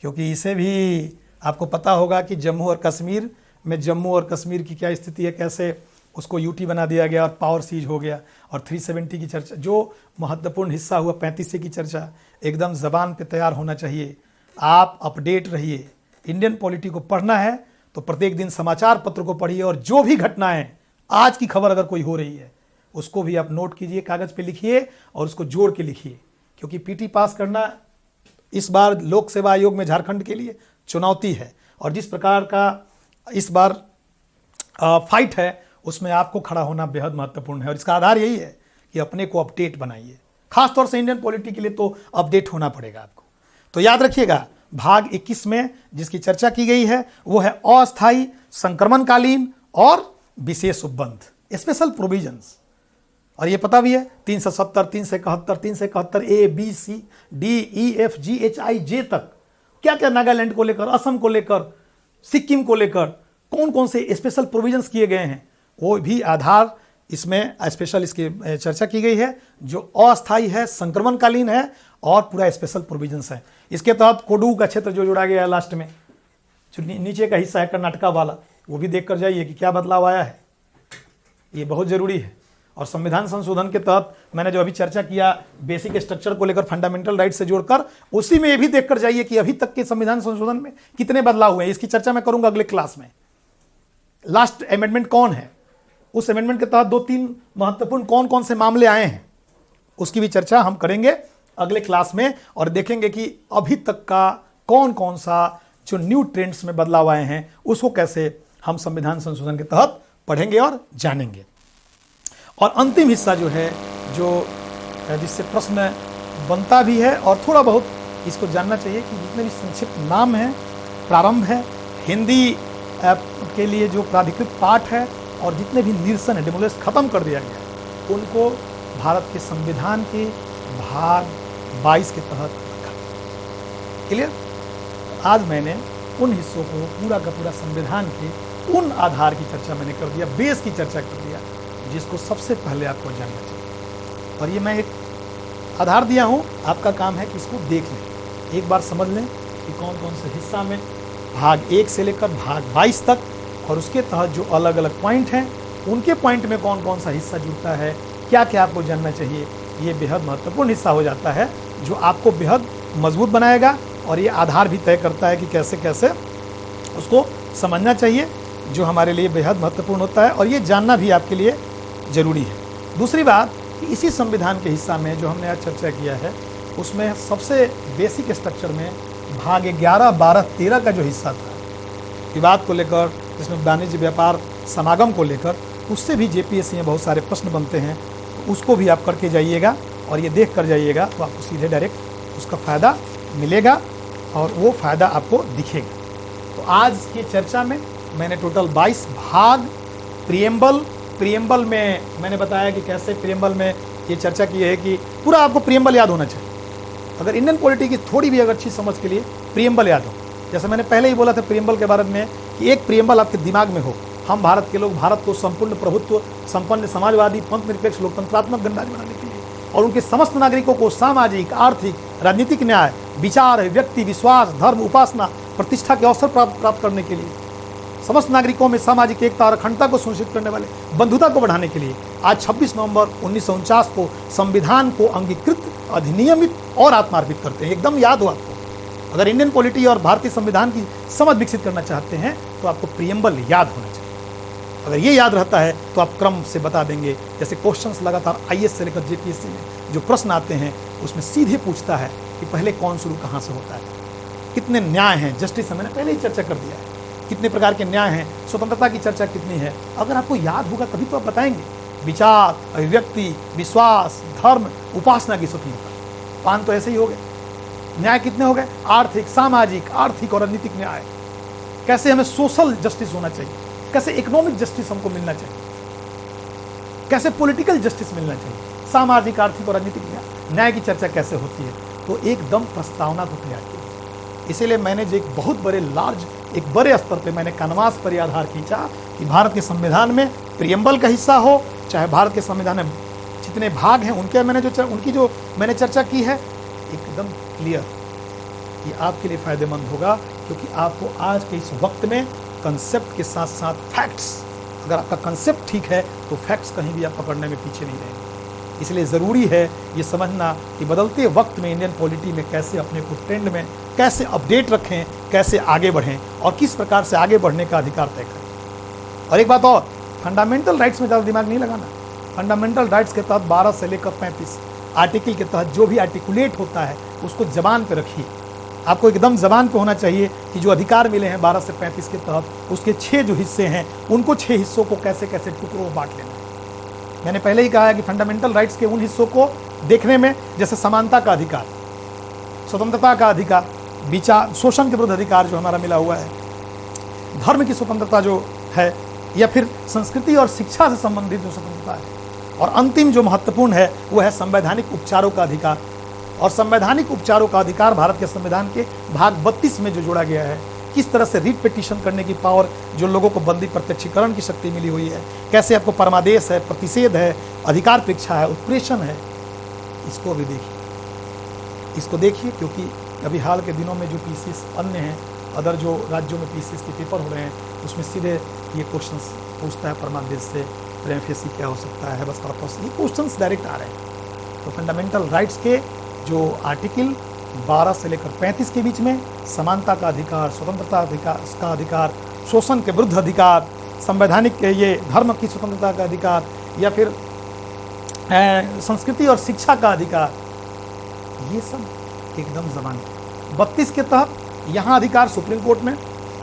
क्योंकि इसे भी आपको पता होगा कि जम्मू और कश्मीर में जम्मू और कश्मीर की क्या स्थिति है, कैसे उसको यूटी बना दिया गया और पावर सीज हो गया। और 370 की चर्चा, जो महत्वपूर्ण हिस्सा हुआ 35 की चर्चा, एकदम ज़बान पे तैयार होना चाहिए। आप अपडेट रहिए। इंडियन पॉलिटी को पढ़ना है तो प्रत्येक दिन समाचार पत्र को पढ़िए, और जो भी घटनाएं, आज की खबर अगर कोई हो रही है उसको भी आप नोट कीजिए, कागज़ पे लिखिए और उसको जोड़ के लिखिए। क्योंकि पीटी पास करना इस बार लोक सेवा आयोग में झारखंड के लिए चुनौती है, और जिस प्रकार का इस बार फाइट है उसमें आपको खड़ा होना बेहद महत्वपूर्ण है। और इसका आधार यही है कि अपने को अपडेट बनाइए, खासतौर से इंडियन पॉलिटी के लिए तो अपडेट होना पड़ेगा आपको। तो याद रखिएगा भाग 21 में जिसकी चर्चा की गई है वो है अस्थायी, संक्रमणकालीन और विशेष उपबंध, स्पेशल प्रोविजंस। और ये पता भी है 370, 371, 371 A, B, C, D, E, F, G, H, I, J तक क्या क्या नागालैंड को लेकर, असम को लेकर, सिक्किम को लेकर कौन कौन से स्पेशल प्रोविजंस किए गए हैं, वो भी आधार इसमें स्पेशल इसकी चर्चा की गई है, जो अस्थायी है, संक्रमणकालीन है और पूरा स्पेशल प्रोविजंस है। इसके तहत कोडू का क्षेत्र जो जोड़ा गया है लास्ट में, जो नीचे का हिस्सा है कर्नाटका वाला, वो भी देख कर जाइए कि क्या बदलाव आया है। ये बहुत ज़रूरी है। और संविधान संशोधन के तहत मैंने जो अभी चर्चा किया बेसिक स्ट्रक्चर को लेकर फंडामेंटल राइट से जोड़कर, उसी में ये भी देख कर जाइए कि अभी तक के संविधान संशोधन में कितने बदलाव हुए हैं। इसकी चर्चा मैं करूंगा अगले क्लास में। लास्ट अमेंडमेंट कौन है, उस अमेंडमेंट के तहत 2-3 महत्वपूर्ण कौन कौन से मामले आए हैं, उसकी भी चर्चा हम करेंगे अगले क्लास में। और देखेंगे कि अभी तक का कौन कौन सा जो न्यू ट्रेंड्स में बदलाव आए हैं उसको कैसे हम संविधान संशोधन के तहत पढ़ेंगे और जानेंगे। और अंतिम हिस्सा जो है, जो जिससे प्रश्न बनता भी है और थोड़ा बहुत इसको जानना चाहिए कि जितने भी संक्षिप्त नाम हैं, प्रारंभ है, हिंदी के लिए जो प्राधिकृत पाठ है और जितने भी निरसन है, डेमोलिश खत्म कर दिया गया है, उनको भारत के संविधान के भाग 22 के तहत रखा। क्लियर? आज मैंने उन हिस्सों को पूरा का पूरा संविधान के उन आधार की चर्चा मैंने कर दिया, बेस की चर्चा कर दिया, जिसको सबसे पहले आपको जानना चाहिए। और ये मैं एक आधार दिया हूँ, आपका काम है कि इसको देख लें, एक बार समझ लें कि कौन कौन से हिस्सा में भाग 1 से लेकर भाग 22 तक, और उसके तहत जो अलग अलग पॉइंट हैं उनके पॉइंट में कौन कौन सा हिस्सा जुड़ता है, क्या क्या आपको जानना चाहिए। ये बेहद महत्वपूर्ण हिस्सा हो जाता है जो आपको बेहद मजबूत बनाएगा, और ये आधार भी तय करता है कि कैसे कैसे उसको समझना चाहिए, जो हमारे लिए बेहद महत्वपूर्ण होता है और ये जानना भी आपके लिए ज़रूरी है। दूसरी बात कि इसी संविधान के हिस्सा में जो हमने आज चर्चा किया है उसमें सबसे बेसिक स्ट्रक्चर में भाग 11, 12, 13 का जो हिस्सा था विवाद को लेकर, जिसमें वाणिज्य व्यापार समागम को लेकर, उससे भी जेपीएससी में बहुत सारे प्रश्न बनते हैं, तो उसको भी आप करके जाइएगा और ये देख कर जाइएगा तो आपको सीधे डायरेक्ट उसका फ़ायदा मिलेगा और वो फ़ायदा आपको दिखेगा। तो आज की चर्चा में मैंने टोटल 22 भाग, प्रियम्बल में मैंने बताया कि कैसे प्रियम्बल में ये चर्चा की है कि पूरा आपको प्रियम्बल याद होना चाहिए। अगर इंडियन पॉलिटी की थोड़ी भी अगर अच्छी समझ के लिए प्रियम्बल याद हो, जैसे मैंने पहले ही बोला था प्रियम्बल के बारे में कि एक प्रियम्बल आपके दिमाग में हो, हम भारत के लोग भारत को संपूर्ण प्रभुत्व संपन्न समाजवादी पंथ निरपेक्ष लोकतंत्रात्मक गणराज्य बनाने के लिए और उनके समस्त नागरिकों को सामाजिक, आर्थिक, राजनीतिक न्याय, विचार, व्यक्ति, विश्वास, धर्म, उपासना, प्रतिष्ठा के अवसर प्राप्त करने के लिए, समस्त नागरिकों में सामाजिक एकता और अखंडता को सुनिश्चित करने वाले बंधुता को बढ़ाने के लिए आज 26 नवंबर 1949 को संविधान को अंगीकृत, अधिनियमित और आत्मार्पित करते हैं। एकदम याद हो आपको, अगर इंडियन पॉलिटी और भारतीय संविधान की समझ विकसित करना चाहते हैं तो आपको प्रियम्बल याद होना चाहिए। अगर ये याद रहता है तो आप क्रम से बता देंगे। जैसे क्वेश्चंस लगातार आईएएस से लेकर जेपीएससी में जो प्रश्न आते हैं उसमें सीधे पूछता है कि पहले कौन शुरू कहाँ से होता है, कितने न्याय हैं, जस्टिस मैंने पहले ही चर्चा कर दिया है, कितने प्रकार के न्याय हैं, स्वतंत्रता की चर्चा कितनी है। अगर आपको याद होगा तभी तो आप बताएंगे। विचार, अभिव्यक्ति, विश्वास, धर्म, उपासना की स्वतंत्रता, 5 तो ऐसे ही हो गए। न्याय कितने हो गए? आर्थिक, सामाजिक, आर्थिक और राजनीतिक न्याय। कैसे हमें सोशल जस्टिस होना चाहिए, कैसे इकोनॉमिक जस्टिस हमको मिलना चाहिए, कैसे पॉलिटिकल जस्टिस मिलना चाहिए, सामाजिक, आर्थिक और राजनीतिक न्याय की चर्चा कैसे होती है, तो एकदम प्रस्तावना को तैयार किया। इसीलिए मैंने जो एक बड़े स्तर पे मैंने कैनवास पर आधार खींचा कि भारत के संविधान में प्रियम्बल का हिस्सा हो, चाहे भारत के संविधान में जितने भाग हैं उनकी जो मैंने चर्चा की है, एकदम क्लियर। ये आपके लिए फायदेमंद होगा क्योंकि आपको आज के इस वक्त में कंसेप्ट के साथ साथ फैक्ट्स, अगर आपका कंसेप्ट ठीक है तो फैक्ट्स कहीं भी आप पकड़ने में पीछे नहीं रहेंगे। इसलिए ज़रूरी है ये समझना कि बदलते वक्त में इंडियन पॉलिटी में कैसे अपने को ट्रेंड में कैसे अपडेट रखें, कैसे आगे बढ़ें और किस प्रकार से आगे बढ़ने का अधिकार तय करें। और एक बात और, फंडामेंटल राइट्स में ज़्यादा दिमाग नहीं लगाना। फंडामेंटल राइट्स के तहत 12 से लेकर 35 आर्टिकल के तहत जो भी आर्टिकुलेट होता है उसको जबान पर रखिए। आपको एकदम जबान पे होना चाहिए कि जो अधिकार मिले हैं 12 से 35 के तहत उसके 6 जो हिस्से हैं उनको 6 हिस्सों को कैसे कैसे टुकड़ों में बांट लेना है। मैंने पहले ही कहा है कि फंडामेंटल राइट्स के उन हिस्सों को देखने में जैसे समानता का अधिकार, स्वतंत्रता का अधिकार, विचार, शोषण के विरुद्ध अधिकार जो हमारा मिला हुआ है, धर्म की स्वतंत्रता जो है, या फिर संस्कृति और शिक्षा से संबंधित जो स्वतंत्रता है, और अंतिम जो महत्वपूर्ण है वो है संवैधानिक उपचारों का अधिकार। और संवैधानिक उपचारों का अधिकार भारत के संविधान के भाग 32 में जो जोड़ा गया है, किस तरह से रीट पिटीशन करने की पावर जो लोगों को बंदी प्रत्यक्षीकरण की शक्ति मिली हुई है, कैसे आपको परमादेश है, प्रतिषेध है, अधिकार परीक्षा है, उत्प्रेषण है, इसको भी देखिए क्योंकि अभी हाल के दिनों में जो पीसीएस अन्य हैं, अदर जो राज्यों में पीसीएस के पेपर हो रहे हैं उसमें सीधे ये क्वेश्चंस पूछता है परमादेश से प्रेम फेसी क्या हो सकता है, बस कॉर्पस, ये क्वेश्चंस डायरेक्ट आ रहे हैं। तो फंडामेंटल राइट्स के जो आर्टिकल 12 से लेकर 35 के बीच में समानता का अधिकार, स्वतंत्रता का अधिकार, शोषण के विरुद्ध अधिकार, संवैधानिक ये धर्म की स्वतंत्रता का अधिकार, या फिर संस्कृति और शिक्षा का अधिकार, ये सब एकदम जबान। 32 के तहत यहाँ अधिकार सुप्रीम कोर्ट में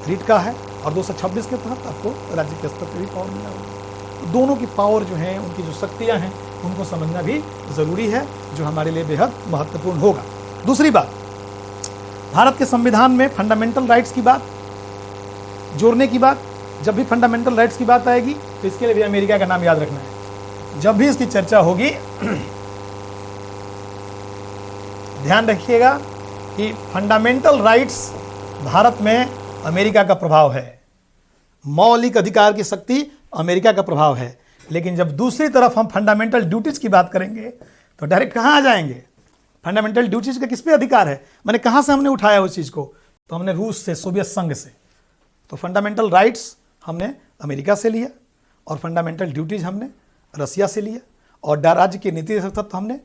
रीट का है और 226 के तहत आपको राज्य के स्तर पर भी पावर मिला हुआ है। दोनों की पावर जो है, उनकी जो शक्तियाँ हैं, उनको समझना भी ज़रूरी है, जो हमारे लिए बेहद महत्वपूर्ण होगा। दूसरी बात, भारत के संविधान में फंडामेंटल राइट्स की बात जोड़ने की बात, जब भी फंडामेंटल राइट्स की बात आएगी तो इसके लिए भी अमेरिका का नाम याद रखना है। जब भी इसकी चर्चा होगी ध्यान रखिएगा कि फंडामेंटल राइट्स भारत में अमेरिका का प्रभाव है, मौलिक अधिकार की शक्ति अमेरिका का प्रभाव है। लेकिन जब दूसरी तरफ हम फंडामेंटल ड्यूटीज की बात करेंगे तो डायरेक्ट कहाँ आ जाएंगे? फंडामेंटल ड्यूटीज का किस पे अधिकार है, मैंने कहाँ से हमने उठाया उस चीज़ को? तो हमने रूस से, सोवियत संघ से। तो फंडामेंटल राइट्स हमने अमेरिका से लिया और फंडामेंटल ड्यूटीज हमने रसिया से लिया और राज्य के नीति तत्व हमने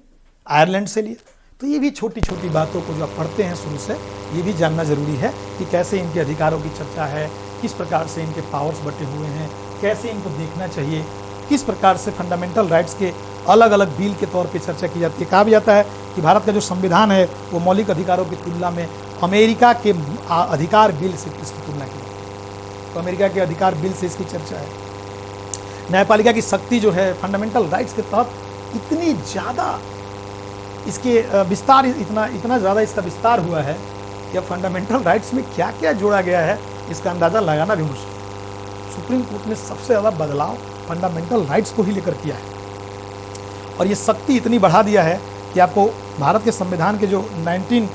आयरलैंड से लिया। तो ये भी छोटी छोटी बातों को जो आप पढ़ते हैं शुरू से, ये भी जानना जरूरी है कि कैसे इनके अधिकारों की चर्चा है, किस प्रकार से इनके पावर्स बटे हुए हैं, कैसे इनको देखना चाहिए, किस प्रकार से फंडामेंटल राइट्स के अलग अलग बिल के तौर पे चर्चा की जाती है। कहा भी जाता है कि भारत का जो संविधान है वो मौलिक अधिकारों की तुलना में अमेरिका के अधिकार बिल से इसकी तुलना की जाती है। तो अमेरिका के अधिकार बिल से इसकी चर्चा है। न्यायपालिका की शक्ति जो है फंडामेंटल राइट्स के तहत इतनी ज़्यादा इसके विस्तार, इतना ज़्यादा इसका विस्तार हुआ है कि अब फंडामेंटल राइट्स में क्या क्या जोड़ा गया है इसका अंदाज़ा लगाना भी मुश्किल। सुप्रीम कोर्ट ने सबसे ज़्यादा बदलाव फंडामेंटल राइट्स को ही लेकर किया है और ये शक्ति इतनी बढ़ा दिया है कि आपको भारत के संविधान के जो 19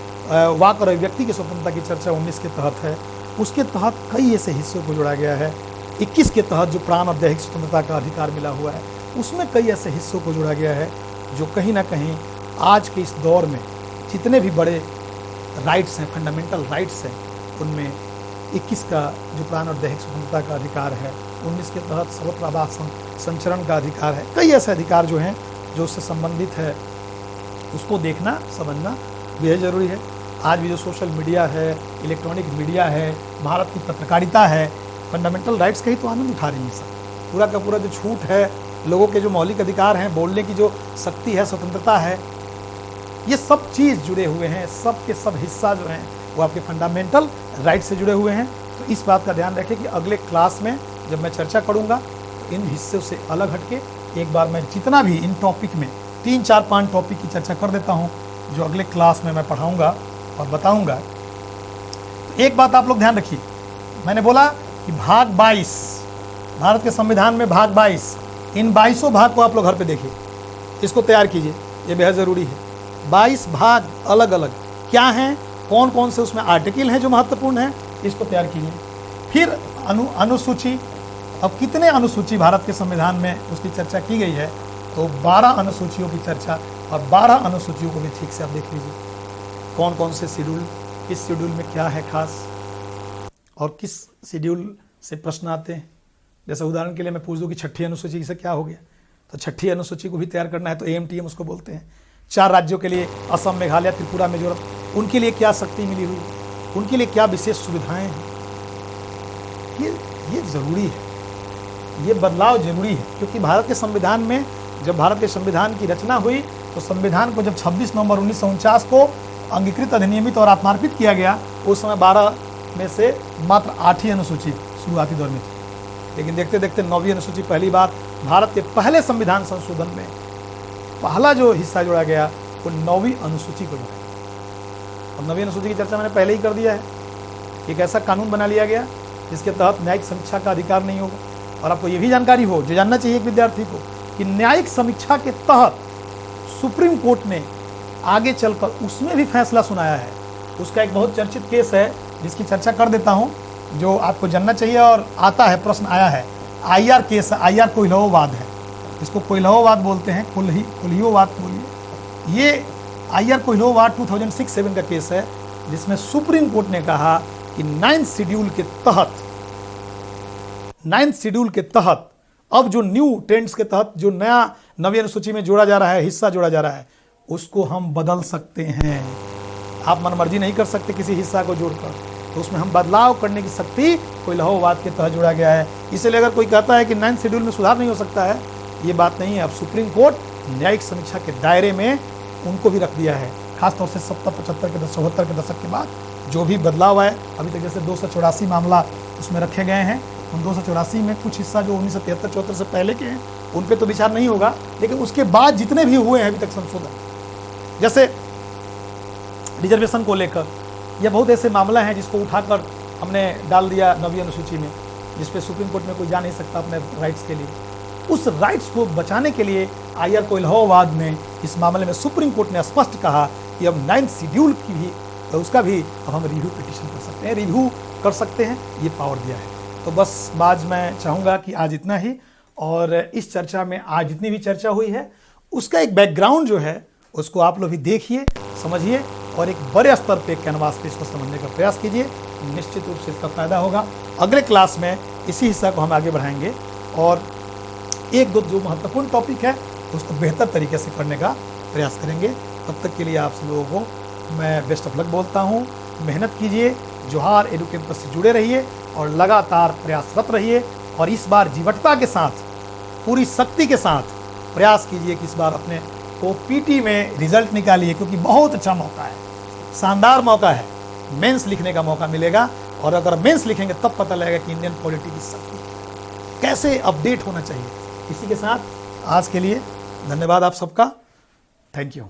वाक और अभिव्यक्ति की स्वतंत्रता की चर्चा 19 के तहत है, उसके तहत कई ऐसे हिस्सों को जोड़ा गया है। 21 के तहत जो प्राण और दैहिक स्वतंत्रता का अधिकार मिला हुआ है, उसमें कई ऐसे हिस्सों को जोड़ा गया है जो कहीं ना कहीं आज के इस दौर में जितने भी बड़े राइट्स हैं, फंडामेंटल राइट्स हैं, उनमें 21 का जो प्राण और दैहिक स्वतंत्रता का अधिकार है, 19 के तहत सर्वत्र आवास संचरण का अधिकार है, कई ऐसे अधिकार जो हैं जो उससे संबंधित है, उसको देखना समझना बेहद ज़रूरी है। आज भी जो सोशल मीडिया है, इलेक्ट्रॉनिक मीडिया है, भारत की पत्रकारिता है, फंडामेंटल राइट्स का ही तो आनंद उठा रही है सब। पूरा का पूरा जो छूट है, लोगों के जो मौलिक अधिकार हैं, बोलने की जो शक्ति है, स्वतंत्रता है, ये सब चीज़ जुड़े हुए हैं, सब के सब हिस्सा जो हैं वो आपके फंडामेंटल राइट से जुड़े हुए हैं। तो इस बात का ध्यान रखें कि अगले क्लास में जब मैं चर्चा करूँगा तो इन हिस्सों से अलग हटके एक बार मैं जितना भी इन टॉपिक में 3, 4, 5 टॉपिक की चर्चा कर देता हूँ जो अगले क्लास में मैं पढ़ाऊँगा और बताऊँगा। एक बात आप लोग ध्यान रखिए, मैंने बोला कि भाग 22 भारत के संविधान में भाग 22, इन 22 भाग को आप लोग घर पे देखिए, इसको तैयार कीजिए, ये बेहद ज़रूरी है। 22 भाग अलग अलग क्या हैं, कौन कौन से उसमें आर्टिकल हैं जो महत्वपूर्ण हैं, इसको तैयार कीजिए। फिर अनुसूची, अब कितने अनुसूची भारत के संविधान में उसकी चर्चा की गई है, तो 12 अनुसूचियों की चर्चा, और 12 अनुसूचियों को भी ठीक से आप देख लीजिए, कौन कौन से शेड्यूल, किस शेड्यूल में क्या है खास, और किस शेड्यूल से प्रश्न आते हैं। जैसे उदाहरण के लिए मैं पूछ दूं कि 6ठी अनुसूची से क्या हो गया, तो 6ठी अनुसूची को भी तैयार करना है, तो AMTM उसको बोलते हैं। 4 राज्यों के लिए, असम, मेघालय, त्रिपुरा, मिजोरम, उनके लिए क्या शक्ति मिली हुई, उनके लिए क्या विशेष सुविधाएं हैं, ये ज़रूरी है, ये बदलाव जरूरी है। क्योंकि भारत के संविधान में, जब भारत के संविधान की रचना हुई तो संविधान को जब 26 नवंबर 1949 को अंगीकृत, अधिनियमित और आत्मार्पित किया गया, उस समय 12 में से मात्र 8 ही अनुसूची शुरुआती दौर में थी। लेकिन देखते देखते 9वीं अनुसूची, पहली बार भारत के पहले संविधान संशोधन में पहला जो हिस्सा जोड़ा गया वो 9वीं अनुसूची को जोड़ा। और 9वीं अनुसूची की चर्चा मैंने पहले ही कर दिया है। एक ऐसा कानून बना लिया गया जिसके तहत न्यायिक समीक्षा का अधिकार नहीं होगा। और आपको ये भी जानकारी हो, जो जानना चाहिए एक विद्यार्थी को, कि न्यायिक समीक्षा के तहत सुप्रीम कोर्ट ने आगे चलकर उसमें भी फैसला सुनाया है। उसका एक बहुत चर्चित केस है जिसकी चर्चा कर देता हूँ, जो आपको जानना चाहिए और आता है, प्रश्न आया है। IR केस है, IR कोइलहोवाद है, इसको कोइलहोवाद बोलते हैं, कोल्हियोवाद बोलिए। ये IR कोइलहोवाद 2006-7 का केस है, जिसमें सुप्रीम कोर्ट ने कहा कि 9th शेड्यूल के तहत अब जो न्यू टेंट्स के तहत जो नया 9वीं अनुसूची में जोड़ा जा रहा है, हिस्सा जोड़ा जा रहा है, उसको हम बदल सकते हैं। आप मनमर्जी नहीं कर सकते किसी हिस्सा को जोड़कर, तो उसमें हम बदलाव करने की शक्ति कोइलहोवाद के तहत जोड़ा गया है। इसलिए अगर कोई कहता है कि 9th शेड्यूल में सुधार नहीं हो सकता है, ये बात नहीं है। अब सुप्रीम कोर्ट न्यायिक समीक्षा के दायरे में उनको भी रख दिया है, खासतौर से 70-75 के दशक के बाद जो भी बदलाव आए। अभी तक जैसे 284 मामला उसमें रखे गए हैं, उन 284 में कुछ हिस्सा जो 1973-74 से पहले के हैं उन पे तो विचार नहीं होगा, लेकिन उसके बाद जितने भी हुए हैं अभी तक संशोधन, जैसे रिजर्वेशन को लेकर, यह बहुत ऐसे मामला हैं जिसको उठाकर हमने डाल दिया 9वीं अनुसूची में, जिस पे सुप्रीम कोर्ट में कोई जा नहीं सकता अपने राइट्स के लिए। उस राइट्स को बचाने के लिए IR कोइलहोवाद में इस मामले में सुप्रीम कोर्ट ने स्पष्ट कहा कि अब 9th शेड्यूल की भी, तो उसका भी अब हम रिव्यू पिटीशन कर सकते हैं, रिव्यू कर सकते हैं, ये पावर दिया है। तो बस आज मैं चाहूँगा कि आज इतना ही, और इस चर्चा में आज जितनी भी चर्चा हुई है उसका एक बैकग्राउंड जो है उसको आप लोग भी देखिए, समझिए, और एक बड़े स्तर पे कैनवास पे इसको समझने का प्रयास कीजिए। निश्चित रूप से इसका फायदा होगा। अगले क्लास में इसी हिस्सा को हम आगे बढ़ाएंगे और एक दो जो महत्वपूर्ण टॉपिक है उसको बेहतर तरीके से करने का प्रयास करेंगे। तब तक के लिए आप सब लोगों को मैं बेस्ट ऑफ लक बोलता हूँ। मेहनत कीजिए, जोहार एडू कैंपस से जुड़े रहिए और लगातार प्रयासरत रहिए, और इस बार जीवटता के साथ, पूरी शक्ति के साथ प्रयास कीजिए कि इस बार अपने को PT में रिजल्ट निकालिए, क्योंकि बहुत अच्छा मौका है, शानदार मौका है। मेंस लिखने का मौका मिलेगा, और अगर मेंस लिखेंगे तब पता लगेगा कि इंडियन पॉलिटी की शक्ति कैसे अपडेट होना चाहिए। इसी के साथ आज के लिए धन्यवाद आप सबका। Thank you.